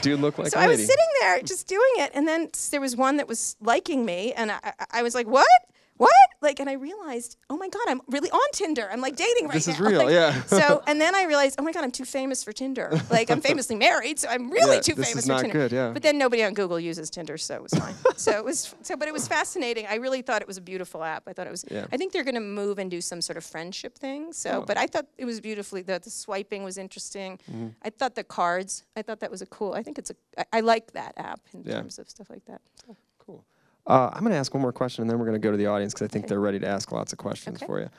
dude looked like a lady. So I was sitting there just doing it, and then there was one that was liking me, and I was like, what? Like, and I realized, oh my God, I'm really on Tinder. I'm like dating right now. This is real, yeah. So, and then I realized, oh my God, I'm too famous for Tinder. Like, I'm famously married, so I'm really too famous for Tinder. This is not good, yeah. But then nobody on Google uses Tinder, so it was fine. But it was fascinating. I really thought it was a beautiful app. I thought it was. Yeah. I think they're going to move and do some sort of friendship thing. So, but I thought it was beautifully. The swiping was interesting. I thought the cards. I thought that was I think I like that app in terms of stuff like that. So. Cool. I'm going to ask one more question, and then we're going to go to the audience, because I think they're ready to ask lots of questions for you.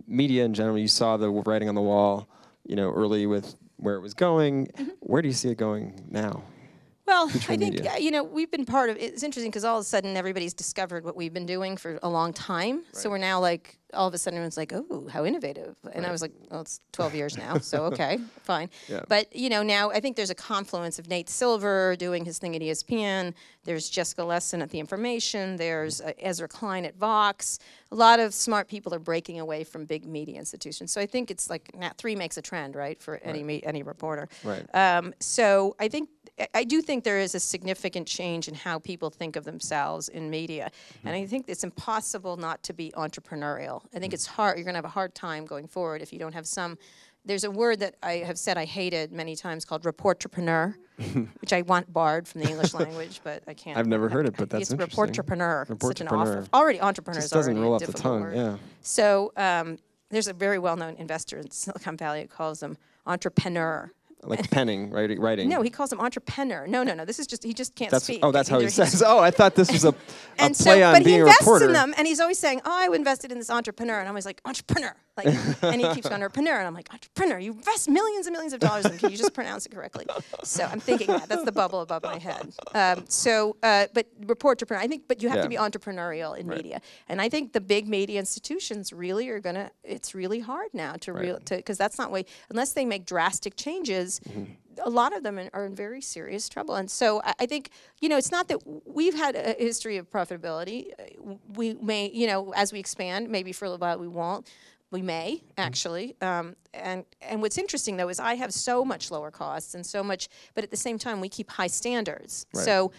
Media in general, you saw the writing on the wall, early with where it was going. Where do you see it going now? Well, I think, we've been part of it. It's interesting because all of a sudden everybody's discovered what we've been doing for a long time. Right. So we're now like, all of a sudden everyone's like, oh, how innovative. And I was like, well, it's 12 years now, so okay, fine. Yeah. But, now I think there's a confluence of Nate Silver doing his thing at ESPN. There's Jessica Lesson at The Information. There's Ezra Klein at Vox. A lot of smart people are breaking away from big media institutions. So I think it's like, 3 makes a trend, right, for any reporter. Right. So I do think there is a significant change in how people think of themselves in media. And I think it's impossible not to be entrepreneurial. I think it's hard. You're going to have a hard time going forward if you don't have some. There's a word that I have said I hated many times called reportrepreneur, which I want barred from the English language, but I can't. I've never heard it, but that's interesting. It's reportrepreneur. Such an awful. Already entrepreneur is already roll a off the difficult tongue, word. yeah. So there's a very well-known investor in Silicon Valley who calls them entrepreneur. Like penning, writing. No, he calls him entrepreneur. No. This is he just can't speak. Oh, that's how he says. Oh, I thought this was a play on being a reporter. But he invests in them, and he's always saying, oh, I invested in this entrepreneur. And I'm always like, entrepreneur. Like, and he keeps going, entrepreneur. And I'm like, entrepreneur, you invest millions and millions of dollars in them. Can you just pronounce it correctly? So I'm thinking that's the bubble above my head. But report-entrepreneur, I think, but you have to be entrepreneurial in media. And I think the big media institutions really are gonna, it's really hard now to because that's not way, unless they make drastic changes, a lot of them are in very serious trouble. And so I think, you know, it's not that we've had a history of profitability. We may, you know, as we expand, maybe for a little while we won't. We may, actually. And what's interesting, though, is I have so much lower costs and so much, but at the same time, we keep high standards. Right. So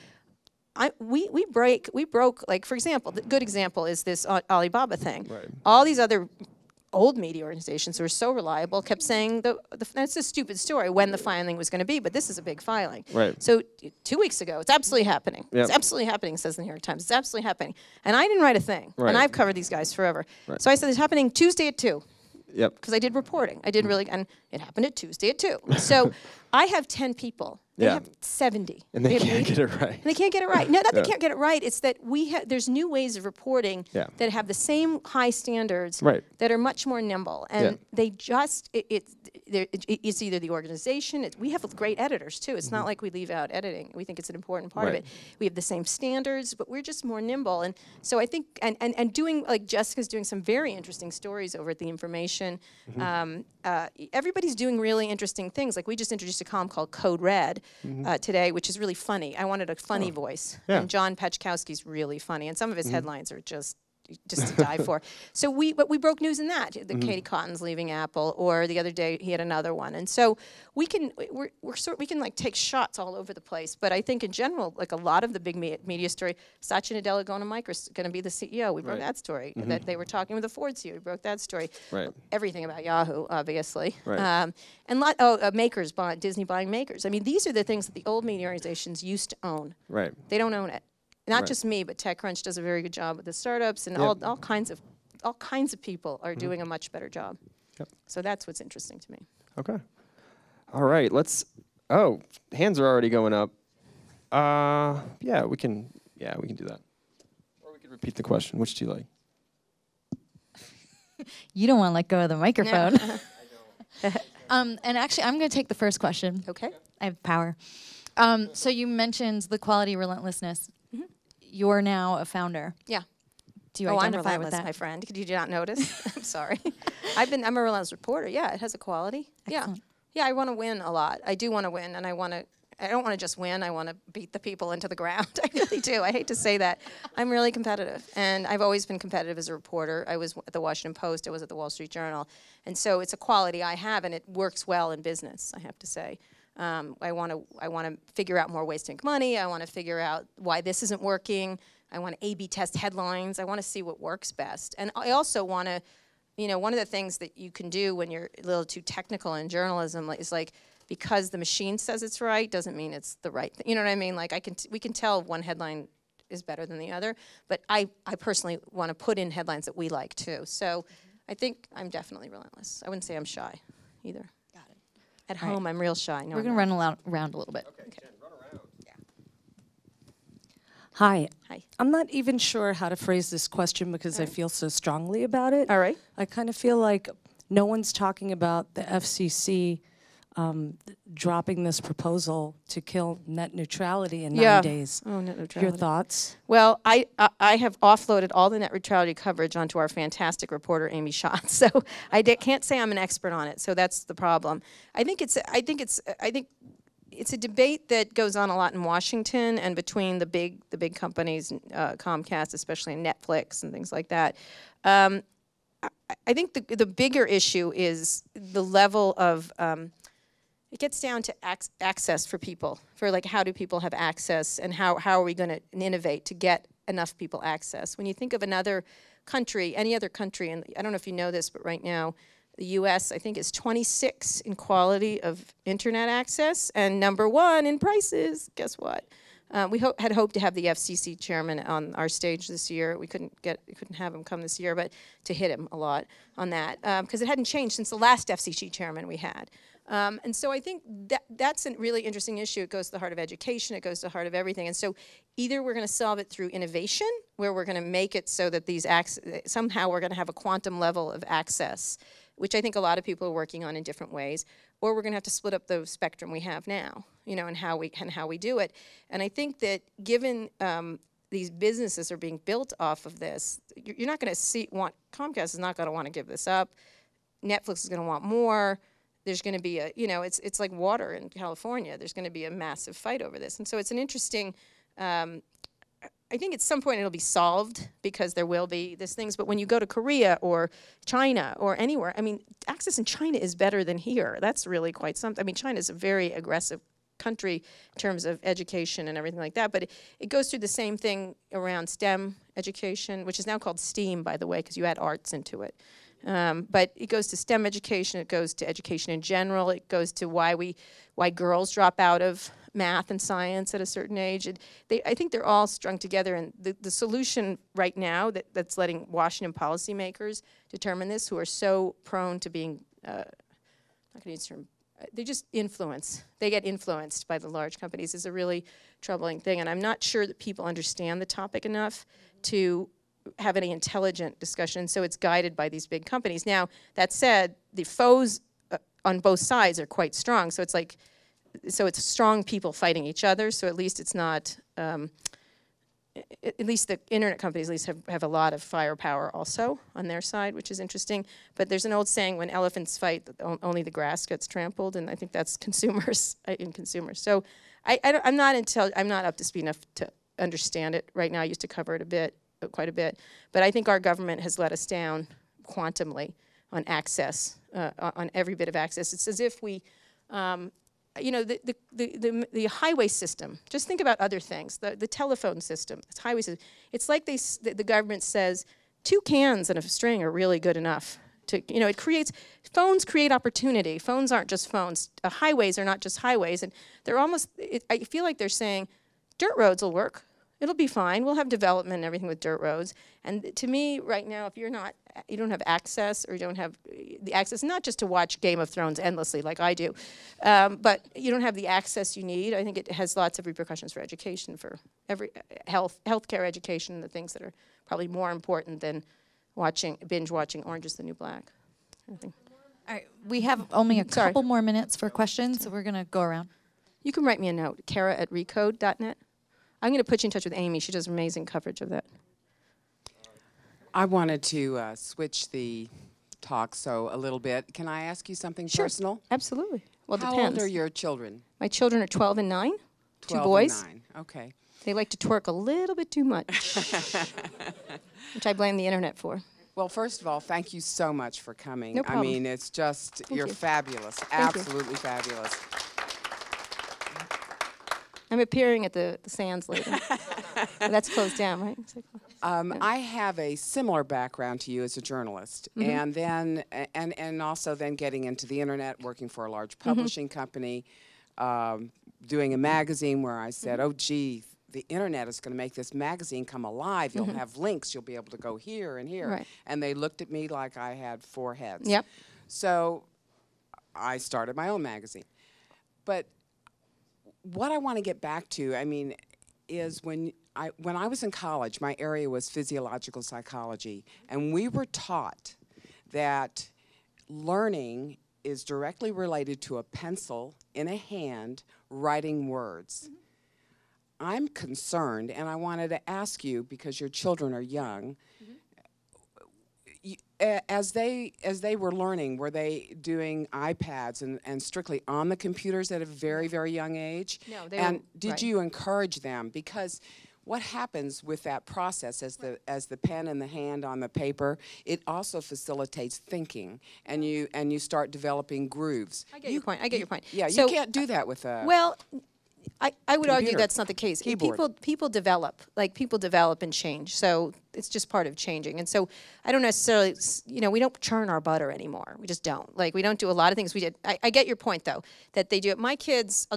we broke, like, for example, the good example is this Alibaba thing. Right. All these other old media organizations who are so reliable kept saying, that's a stupid story, when the filing was going to be, but this is a big filing. Right. So 2 weeks ago, it's absolutely happening. Yep. It's absolutely happening, says the New York Times. It's absolutely happening. And I didn't write a thing. Right. And I've covered these guys forever. Right. So I said, it's happening Tuesday at 2. Yep. Because I did reporting. I did really, and it happened at Tuesday at 2. So I have 10 people. They have 70. And they can't get it right. And they can't get it right. No, not they can't get it right. It's that there's new ways of reporting that have the same high standards that are much more nimble. And they just, it's either the organization, we have great editors too. It's not like we leave out editing. We think it's an important part of it. We have the same standards, but we're just more nimble. And so I think, and doing, like Jessica's doing some very interesting stories over at The Information. Everybody's doing really interesting things. Like we just introduced a column called Code Red today, which is really funny. I wanted a funny voice. Yeah. And John Peczkowski's really funny. And some of his headlines are just to die for. So we broke news in that. Katie Cotton's leaving Apple, or the other day he had another one. And so we can like take shots all over the place. But I think in general, like a lot of the big media story, Satya Nadella going to Microsoft, going to be the CEO. We broke that story. That they were talking with the Ford CEO. We broke that story. Right. Everything about Yahoo, obviously. Right. And Makers, Disney buying Makers. I mean, these are the things that the old media organizations used to own. Right. They don't own it. Not just me, but TechCrunch does a very good job with the startups, and all kinds of people are doing a much better job. Yep. So that's what's interesting to me. Okay. All right. Hands are already going up. Yeah, we can do that. Or we can repeat the question. Which do you like? You don't want to let go of the microphone. No. I don't. And actually, I'm going to take the first question. Okay. I have power. So you mentioned the quality relentlessness. You're now a founder. Yeah. Do you identify I'm with that? My friend. Did you not notice? I'm sorry. I'm a relentless reporter. Yeah, it has a quality. Excellent. Yeah. I want to win a lot. I do want to win, and I don't want to just win. I want to beat the people into the ground. I really do. I hate to say that. I'm really competitive, and I've always been competitive as a reporter. I was at the Washington Post. I was at the Wall Street Journal, and so it's a quality I have, and it works well in business, I have to say. I want to figure out more ways to make money. I want to figure out why this isn't working. I want to A/B test headlines. I want to see what works best. And I also want to, one of the things that you can do when you're a little too technical in journalism is like, because the machine says it's right doesn't mean it's the right thing. You know what I mean? Like we can tell one headline is better than the other, but I personally want to put in headlines that we like too. So I think I'm definitely relentless. I wouldn't say I'm shy either. At home, I'm real shy. No, we're going to run around a little bit. Okay. Jen, run around. Yeah. Hi. Hi. I'm not even sure how to phrase this question because I feel so strongly about it. All right. I kind of feel like no one's talking about the FCC dropping this proposal to kill net neutrality in 9 days. Oh, net neutrality. Your thoughts? Well, I have offloaded all the net neutrality coverage onto our fantastic reporter, Amy Schott. So I can't say I'm an expert on it. So that's the problem. I think it's a debate that goes on a lot in Washington and between the big companies, Comcast, especially Netflix and things like that. I think the bigger issue is the level of it gets down to access for people, for like how do people have access and how are we going to innovate to get enough people access. When you think of another country, any other country, and I don't know if you know this, but right now the US I think is 26 in quality of internet access and #1 in prices. Guess what? We had hoped to have the FCC chairman on our stage this year. We couldn't have him come this year, but to hit him a lot on that because it hadn't changed since the last FCC chairman we had. And so I think that's a really interesting issue. It goes to the heart of education. It goes to the heart of everything. And so either we're going to solve it through innovation, where we're going to make it so that somehow we're going to have a quantum level of access, which I think a lot of people are working on in different ways, or we're going to have to split up the spectrum we have now, and how we do it. And I think that given these businesses are being built off of this, you're not going to Comcast is not going to want to give this up. Netflix is going to want more. There's going to be it's like water in California. There's going to be a massive fight over this. And so it's an interesting, I think at some point it'll be solved because there will be these things. But when you go to Korea or China or anywhere, I mean, access in China is better than here. That's really quite something. I mean, China is a very aggressive country in terms of education and everything like that. But it goes through the same thing around STEM education, which is now called STEAM, by the way, because you add arts into it. But it goes to STEM education, it goes to education in general, it goes to why girls drop out of math and science at a certain age. I think they're all strung together, and the solution right now that's letting Washington policymakers determine this, who are so prone to being, not going to use the term, they just they get influenced by the large companies, is a really troubling thing. And I'm not sure that people understand the topic enough to have any intelligent discussion, so it's guided by these big companies. Now, that said, the foes on both sides are quite strong, so it's strong people fighting each other, so at least it's not, at least the internet companies at least have a lot of firepower also on their side, which is interesting. But there's an old saying, when elephants fight, only the grass gets trampled, and I think that's consumers, in consumers. So I'm not up to speed enough to understand it right now. I used to cover it quite a bit, but I think our government has let us down quantumly on access, on every bit of access. It's as if we, the highway system. Just think about other things. The telephone system, the highway system. It's like the government says 2 cans and a string are really good enough. Phones create opportunity. Phones aren't just phones. Highways are not just highways, and they're almost. I feel like they're saying, dirt roads will work. It'll be fine. We'll have development and everything with dirt roads. And to me, right now, if you don't have access, or you don't have the access, not just to watch Game of Thrones endlessly like I do, but you don't have the access you need, I think it has lots of repercussions for education, for every healthcare education, the things that are probably more important than binge watching Orange is the New Black. All right, we have only a couple more minutes for questions, so we're going to go around. You can write me a note, Kara@recode.net. I'm going to put you in touch with Amy. She does amazing coverage of that. I wanted to switch the talk a little bit. Can I ask you something personal? Absolutely. Well, it How depends. old are your children? My children are 12 and 9. 12 2 boys. And 9. Okay. They like to twerk a little bit too much, which I blame the internet for. Well, first of all, thank you so much for coming. No problem. I mean, it's just, you're fabulous. Absolutely fabulous. I'm appearing at the Sands later. That's closed down, right? I have a similar background to you as a journalist, and then and also then getting into the internet, working for a large publishing company, doing a magazine where I said, oh, gee, the internet is going to make this magazine come alive. You'll have links. You'll be able to go here and here. Right. And they looked at me like I had 4 heads. Yep. So I started my own magazine. But what I want to get back to, I mean, is when I was in college, my area was physiological psychology, and we were taught that learning is directly related to a pencil in a hand writing words. I'm concerned, and I wanted to ask you, because your children are young, as they were learning, were they doing iPads and strictly on the computers at a very, very young age? No, and did you encourage them? Because what happens with that process as the pen in the hand on the paper, it also facilitates thinking, and you start developing grooves. I get your point. I get your point. Yeah, so, you can't do that with a I would argue that's not the case. Keyboard. People develop and change. So it's just part of changing. And so I don't necessarily, you know, we don't churn our butter anymore. We just don't. Like, we don't do a lot of things we did. I get your point, though, that they do it. My kids,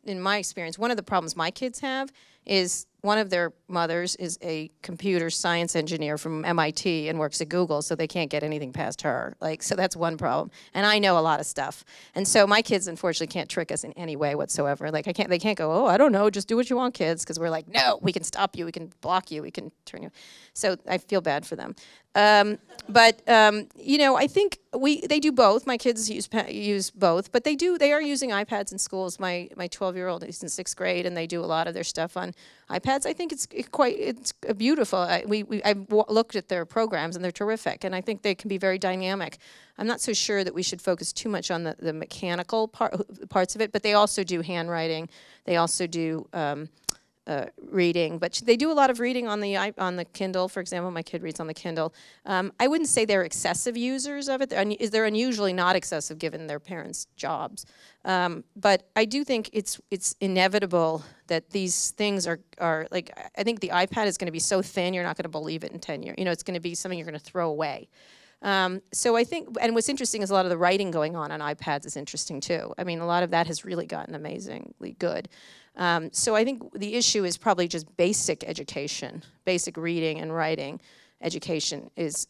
in my experience, one of the problems my kids have is one of their mothers is a computer science engineer from MIT and works at Google, so they can't get anything past her. Like, so that's one problem. And I know a lot of stuff. And so my kids, unfortunately, can't trick us in any way whatsoever. Like, they can't go, oh, I don't know, just do what you want, kids, because we're like, no, we can stop you, we can block you, we can turn you. So I feel bad for them. You know, I think they do both. My kids use both, but they are using iPads in schools. My 12-year-old is in 6th grade, and they do a lot of their stuff on iPads. I think it's beautiful. I've looked at their programs, and they're terrific, and I think they can be very dynamic. I'm not so sure that we should focus too much on the mechanical parts of it, but they also do handwriting. They also do reading, but they do a lot of reading on the Kindle. For example, my kid reads on the Kindle. I wouldn't say they're excessive users of it. They're unusually not excessive given their parents' jobs. But I do think it's inevitable that these things are like, I think the iPad is going to be so thin you're not going to believe it in 10 years. You know, it's going to be something you're going to throw away. So I think, and what's interesting is a lot of the writing going on iPads is interesting too. I mean, a lot of that has really gotten amazingly good. So I think the issue is probably just basic education, basic reading and writing education is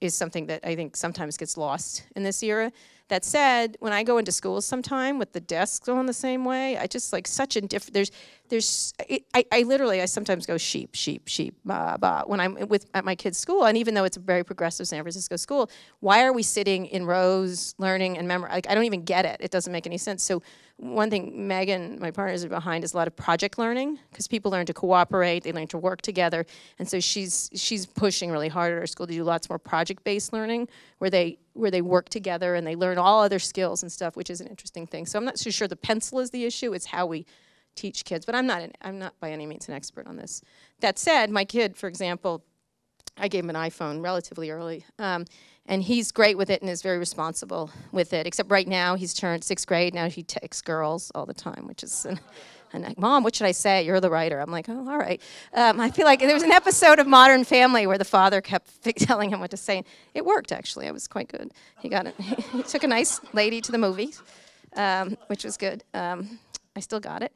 something that I think sometimes gets lost in this era. That said, when I go into schools sometime with the desks going the same way, I just like such a different, I sometimes go sheep, bah, bah, when I'm at my kid's school, and even though it's a very progressive San Francisco school, why are we sitting in rows learning and memorizing? Like, I don't even get it. It doesn't make any sense. So one thing Megan, my partner, is behind is a lot of project learning, because people learn to cooperate, they learn to work together, and so she's pushing really hard at our school to do lots more project-based learning, where they work together and they learn all other skills and stuff, which is an interesting thing. So I'm not so sure the pencil is the issue. It's how we teach kids, but I'm not by any means an expert on this. That said, my kid, for example, I gave him an iPhone relatively early, and he's great with it and is very responsible with it, except right now he's turned 6th grade. Now he texts girls all the time, which is, and like, Mom, what should I say? You're the writer. I'm like, oh, all right. I feel like there was an episode of Modern Family where the father kept telling him what to say. And it worked, actually. It was quite good. He took a nice lady to the movies, which was good. I still got it.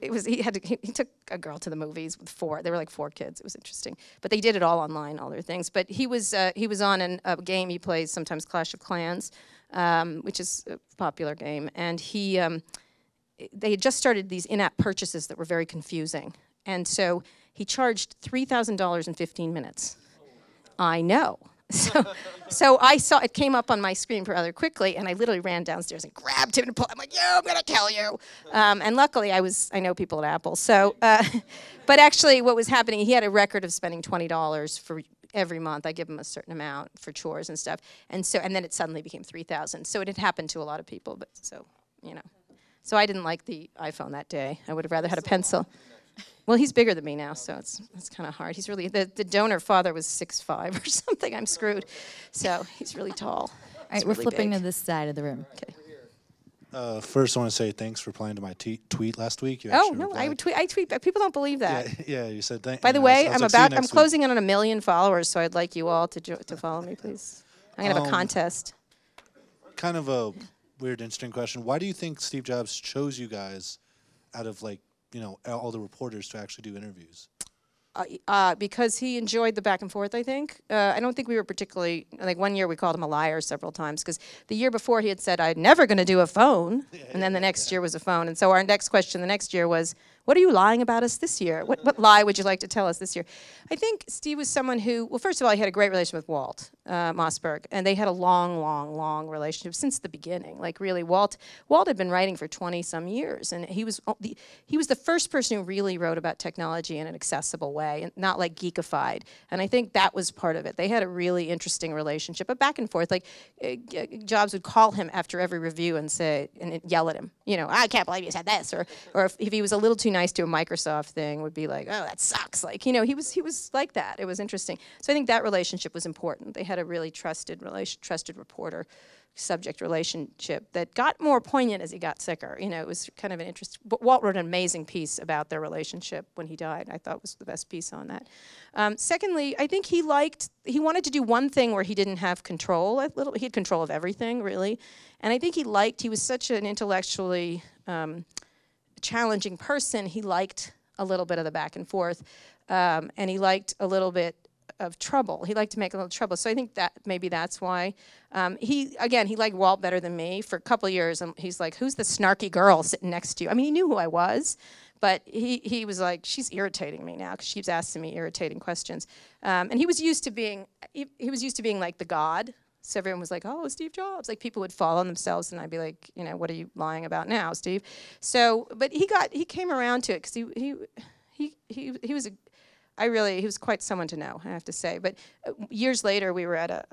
He took a girl to the movies with 4. They were like 4 kids. It was interesting. But they did it all online, all their things. But he was on a game he plays sometimes, Clash of Clans, which is a popular game. And they had just started these in-app purchases that were very confusing. And so he charged $3,000 in 15 minutes. I know. So I saw it came up on my screen rather quickly, and I literally ran downstairs and grabbed him and pulled. I'm like, "Yeah, I'm gonna kill you!" And luckily, I know people at Apple. So, but actually, what was happening? He had a record of spending $20 for every month. I give him a certain amount for chores and stuff, and then it suddenly became $3,000. So it had happened to a lot of people. But so, you know, so I didn't like the iPhone that day. I would have rather had a pencil. Well, he's bigger than me now, so it's kind of hard. He's really, the donor father was 6'5" or something. I'm screwed. So he's really tall. All right, we're flipping to this side of the room. Okay. First, I want to say thanks for replying to my tweet last week. Oh, no, I tweet, but people don't believe that. Yeah, you said thank. By the way, I'm closing in on 1 million followers, so I'd like you all to follow me, please. I'm going to have a contest. Kind of a weird, interesting question. Why do you think Steve Jobs chose you guys out of, like, you know, all the reporters to actually do interviews? Because he enjoyed the back and forth, I think. I don't think we were particularly, like one year we called him a liar several times, because the year before he had said, I'm never going to do a phone, and then the next year was a phone. And so our next question the next year was, what are you lying about us this year? What lie would you like to tell us this year? I think Steve was someone who, well, first of all, he had a great relationship with Walt Mossberg, and they had a long relationship since the beginning. Like, really, Walt had been writing for 20-some years, and he was the first person who really wrote about technology in an accessible way, and not like geekified. And I think that was part of it. They had a really interesting relationship, but back and forth. Like, Jobs would call him after every review and yell at him, you know, I can't believe you said this, or if he was a little too nice to a Microsoft thing, would be like, oh, that sucks. Like, you know, he was like that. It was interesting. So I think that relationship was important. They had a really trusted reporter subject relationship that got more poignant as he got sicker. You know, it was kind of an interest. But Walt wrote an amazing piece about their relationship when he died. I thought was the best piece on that. Secondly, I think he wanted to do one thing where he didn't have control. He had control of everything, really. And I think he was such an intellectually challenging person. He liked a little bit of the back and forth, and he liked a little bit of trouble. He liked to make a little trouble. So I think that maybe that's why. He liked Walt better than me for a couple of years. And he's like, who's the snarky girl sitting next to you? I mean, he knew who I was, but he was like, she's irritating me now because she keeps asking me irritating questions. And he was used to being, he was used to being like the god. So everyone was like, oh, Steve Jobs. Like people would fall on themselves and I'd be like, you know, what are you lying about now, Steve? So, but he came around to it because he was he was quite someone to know, I have to say. But years later, we were at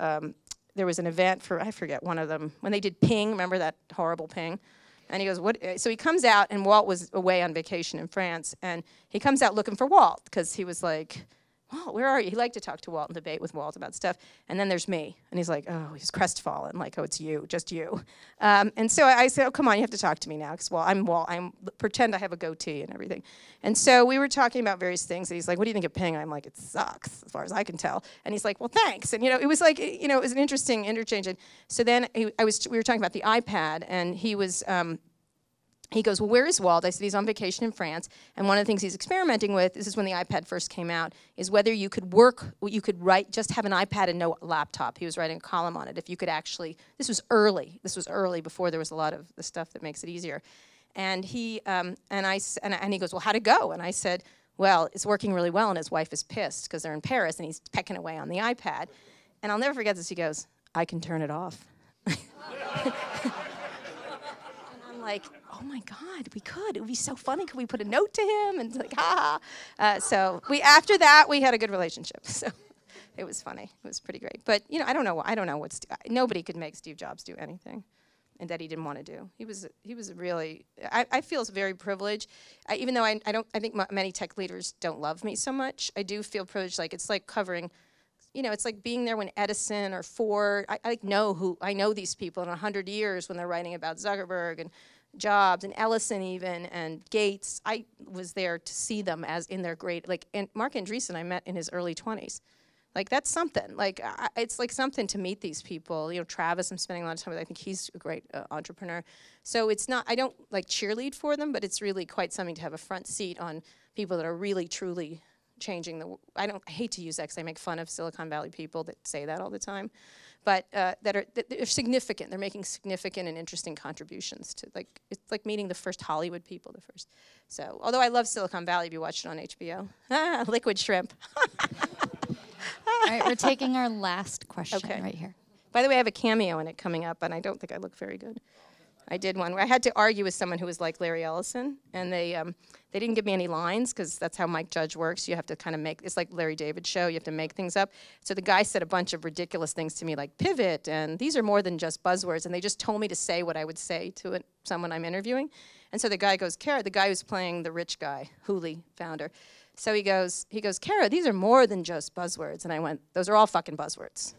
there was an event for, I forget, one of them, when they did Ping, remember that horrible Ping? And he goes, what? So he comes out, and Walt was away on vacation in France, and he comes out looking for Walt, because he was like, Walt, where are you? He liked to talk to Walt and debate with Walt about stuff. And then there's me. And he's like, oh, he's crestfallen, like, oh, it's you, just you. And so I said, oh, come on, you have to talk to me now, because, well, I'm Walt. Pretend I have a goatee and everything. And so we were talking about various things, and he's like, what do you think of Ping? I'm like, it sucks, as far as I can tell. And he's like, well, thanks. And, you know, it was like, you know, it was an interesting interchange. And so then we were talking about the iPad, and he was... he goes, well, where is Walt? I said, he's on vacation in France. And one of the things he's experimenting with, this is when the iPad first came out, is whether you could write, just have an iPad and no laptop. He was writing a column on it. If you could actually, this was early before there was a lot of the stuff that makes it easier. And he, and he goes, well, how'd it go? And I said, well, it's working really well, and his wife is pissed because they're in Paris, and he's pecking away on the iPad. And I'll never forget this. He goes, I can turn it off. Like, oh my God, we could. It would be so funny. Could we put a note to him? And it's like, ha ha. So after that, we had a good relationship. So it was funny. It was pretty great. But you know, I don't know what nobody could make Steve Jobs do anything, and that he didn't want to do. He was really. I feel very privileged, even though I think many tech leaders don't love me so much. I do feel privileged. Like it's like covering. You know, it's like being there when Edison or Ford, I know these people in 100 years when they're writing about Zuckerberg and Jobs and Ellison even and Gates. I was there to see them as in their great, like, and Mark Andreessen I met in his early 20s. Like, that's something. Like, it's like something to meet these people. You know, Travis, I'm spending a lot of time with. I think he's a great entrepreneur. So it's not, I don't like cheerlead for them, but it's really quite something to have a front seat on people that are really, truly changing the. I hate to use that because I make fun of Silicon Valley people that say that all the time, but they're significant. They're making significant and interesting contributions to, like, it's like meeting the first Hollywood people, the first. So although I love Silicon Valley, if you watch it on HBO, liquid shrimp. All right, we're taking our last question right here. By the way, I have a cameo in it coming up, and I don't think I look very good. I did one where I had to argue with someone who was like Larry Ellison, and they didn't give me any lines because that's how Mike Judge works. You have to kind of make, it's like Larry David show, you have to make things up. So the guy said a bunch of ridiculous things to me like pivot, and these are more than just buzzwords, and they just told me to say what I would say to someone I'm interviewing. And so the guy goes, Kara, the guy who's playing the rich guy, Hooli founder. So he goes, Kara, these are more than just buzzwords. And I went, those are all fucking buzzwords.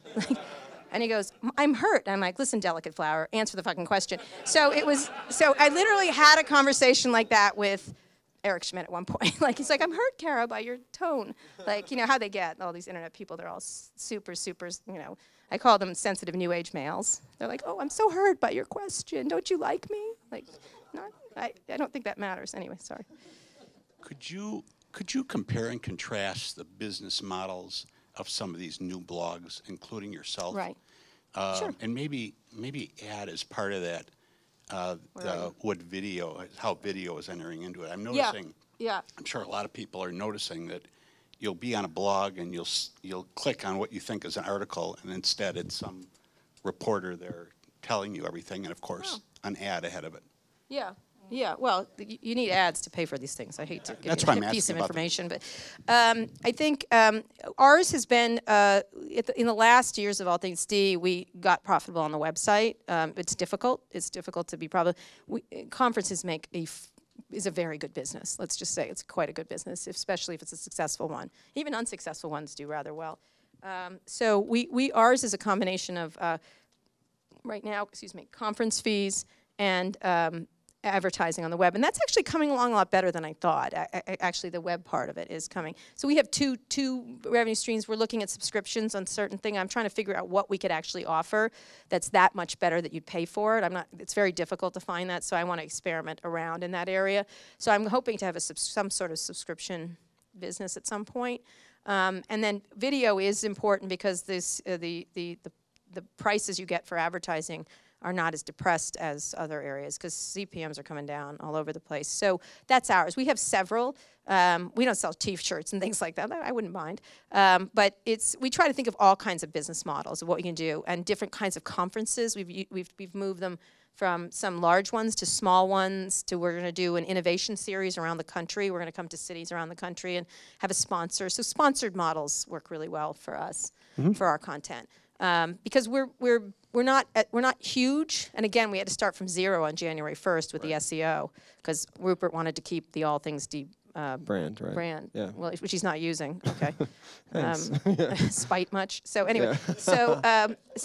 And he goes, I'm hurt. And I'm like, listen, delicate flower, answer the fucking question. So I literally had a conversation like that with Eric Schmidt at one point. Like, he's like, I'm hurt, Kara, by your tone. Like, you know, how they get, all these internet people, they're all super, you know, I call them sensitive new age males. They're like, oh, I'm so hurt by your question. Don't you like me? Like, no, I don't think that matters. Anyway, sorry. Could you compare and contrast the business models of some of these new blogs, including yourself? Right. Sure. And maybe add as part of that how video is entering into it. I'm noticing. Yeah. I'm sure a lot of people are noticing that you'll be on a blog and you'll click on what you think is an article, and instead it's some reporter there telling you everything, and of course an ad ahead of it. Yeah. Yeah, well, you need ads to pay for these things. I hate to give you a piece of information, but I think ours has been, in the last years of All Things D, we got profitable on the website. It's difficult. It's difficult to be profitable. Conferences is a very good business. Let's just say it's quite a good business, especially if it's a successful one. Even unsuccessful ones do rather well. So ours is a combination of right now, excuse me, conference fees and advertising on the web, and that's actually coming along a lot better than I thought. Actually, the web part of it is coming. So we have two revenue streams. We're looking at subscriptions on certain things. I'm trying to figure out what we could actually offer that's that much better that you'd pay for it. It's very difficult to find that, so I want to experiment around in that area. So I'm hoping to have some sort of subscription business at some point. And then video is important because the prices you get for advertising are not as depressed as other areas because CPMs are coming down all over the place. So that's ours. We have several. We don't sell T-shirts and things like that. I wouldn't mind. But we try to think of all kinds of business models of what we can do and different kinds of conferences. We've moved them from some large ones to small ones to we're going to do an innovation series around the country. We're going to come to cities around the country and have a sponsor. So sponsored models work really well for us for our content because we're not huge, and again, we had to start from zero on January 1st with the SEO because Rupert wanted to keep the All Things Deep brand, right? Brand, yeah. well, which he's not using. Okay, Thanks. spite much. So anyway, so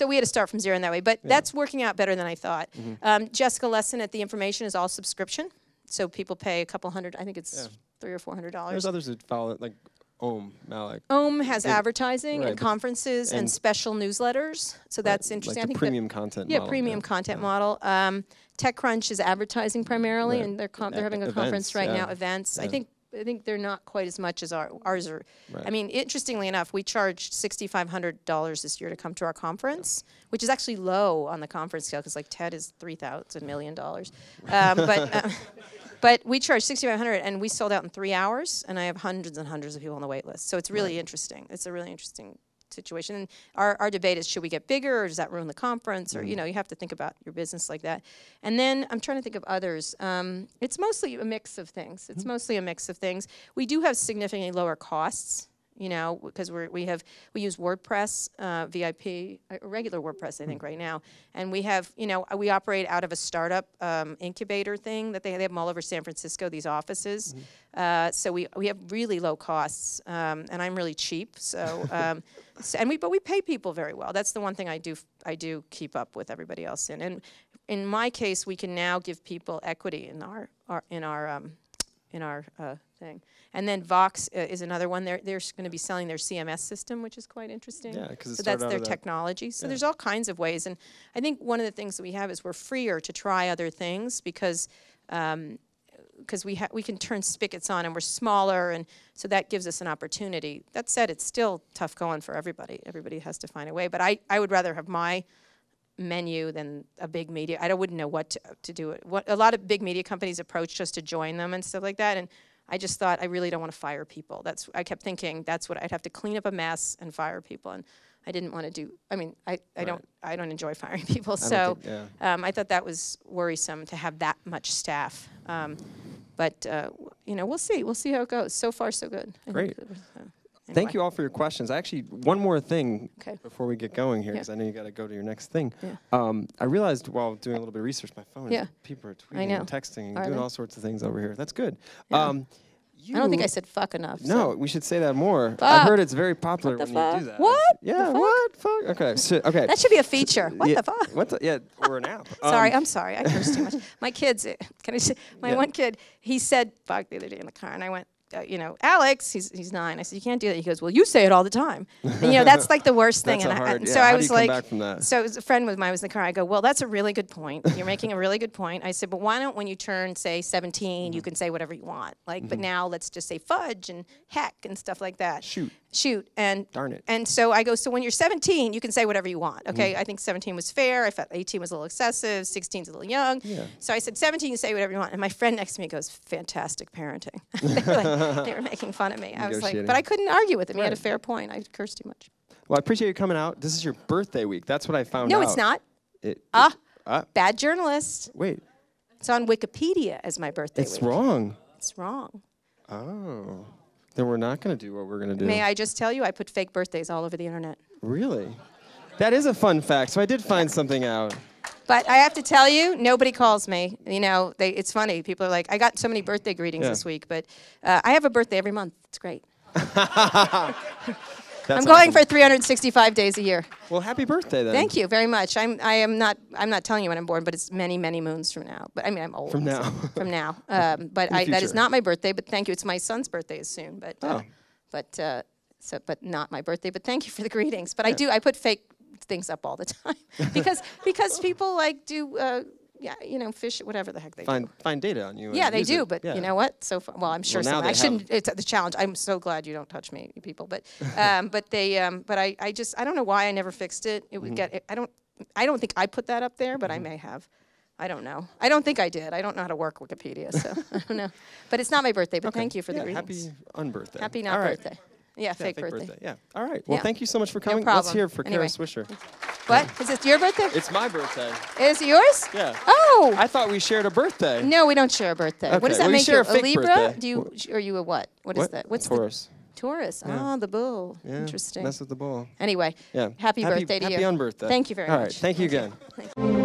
we had to start from zero in that way, but that's working out better than I thought. Jessica Lesson at The Information is all subscription, so people pay a couple hundred. I think it's $300 or $400. There's others that follow it, like Malik. Has advertising and conferences and special newsletters, so that's interesting. Like I think premium content model. Premium content model. TechCrunch is advertising primarily, and they're having a conference right now. Events. I think they're not quite as much as ours are. I mean, interestingly enough, we charged $6,500 this year to come to our conference, which is actually low on the conference scale because like TED is $3,000 million. But we charged $6,500 and we sold out in 3 hours, and I have hundreds and hundreds of people on the wait list. So it's really interesting. It's a really interesting situation. And our debate is, should we get bigger, or does that ruin the conference? Or, you have to think about your business like that. And then I'm trying to think of others. It's mostly a mix of things. It's mostly a mix of things. We do have significantly lower costs, because we use WordPress, VIP, regular WordPress, I think, right now. And we have, we operate out of a startup incubator thing that they have them all over San Francisco, these offices. So we have really low costs, and I'm really cheap. So, but we pay people very well. That's the one thing I do keep up with everybody else in. And in my case, we can now give people equity in our thing. And then Vox is another one. They're going to be selling their CMS system, which is quite interesting. Yeah, because so that's their technology. So there's all kinds of ways. And I think one of the things that we have is we're freer to try other things because we can turn spigots on and we're smaller, and so that gives us an opportunity. That said, it's still tough going for everybody. Everybody has to find a way. But I would rather have my menu than a big media. I wouldn't know what to do. A lot of big media companies approached us to join them and stuff like that, and I just thought I really don't want to fire people. I kept thinking that's what I'd have to clean up a mess and fire people, and I didn't want to do. I mean, I don't enjoy firing people, so I thought that was worrisome to have that much staff. But we'll see. We'll see how it goes. So far, so good. Great. Thank you all for your questions. Actually, one more thing before we get going here, because I know you got to go to your next thing. I realized while doing a little bit of research, my phone is, people are tweeting and texting and doing all sorts of things over here. That's good. I don't think I said fuck enough. No, so. we should say that more. Fuck. I've heard it's very popular when fuck? you do that. What? Yeah, what? Fuck? Okay. So, okay. That should be a feature. What the fuck? Or an app. Sorry, I'm sorry. I cursed too much. My kids, can I say, one kid, he said fuck the other day in the car, and I went, Alex, he's 9. I said, you can't do that. He goes, well, you say it all the time. And, that's like the worst thing. So I was like, so a friend of mine was in the car. I go, well, that's a really good point. You're making a really good point. I said, but why don't when you turn, say, 17, you can say whatever you want? But now let's just say fudge and heck and stuff like that. Shoot. And darn it. And so I go, so when you're 17, you can say whatever you want. Okay, I think 17 was fair. I felt 18 was a little excessive. 16's a little young. So I said 17, you say whatever you want. And my friend next to me goes, fantastic parenting. They were making fun of me. I was like, but I couldn't argue with him. He had a fair point. I cursed too much. Well, I appreciate you coming out. This is your birthday week. That's what I found out. No, it's not. Bad journalist. Wait. It's on Wikipedia as my birthday week. It's wrong. It's wrong. Oh. Then we're not going to do what we're going to do. May I just tell you, I put fake birthdays all over the internet. Really? That is a fun fact. So I did find something out. But I have to tell you, nobody calls me. It's funny. People are like, I got so many birthday greetings this week, but I have a birthday every month. It's great. I'm going for 365 days a year. Well, happy birthday then. Thank you very much. I'm not telling you when I'm born, but it's many, many moons from now. But I mean, I'm old. From now. So, from now. But that is not my birthday. But thank you. It's my son's birthday is soon. But but not my birthday. But thank you for the greetings. But I put fake things up all the time because people like do. Yeah, you know, fish, whatever the heck they do. Find data on you. Yeah, they do, but you know what? So far, well, I'm sure some. I shouldn't. It's the challenge. I'm so glad you don't touch me, people. But but I don't know why I never fixed it. It would get. I don't think I put that up there, but I may have. I don't know. I don't think I did. I don't know how to work Wikipedia, so I don't know. But it's not my birthday. But thank you for the greetings. Happy unbirthday. Happy not birthday. Yeah, fake birthday. Yeah. All right. Well, thank you so much for coming. No problem. Let's hear it for Kara Swisher. What? Is it your birthday? It's my birthday. Is it yours? Yeah. Oh. I thought we shared a birthday. No, we don't share a birthday. Okay. What does that we make share you? A fake Libra? Birthday. Do you? Are you a what? What is that? What's Taurus. Taurus. Yeah. Ah, the bull. Yeah. Interesting. Mess with the bull. Anyway. Yeah. Happy birthday to you. Happy unbirthday. Thank you very much. All right. Thank you again. Thank you.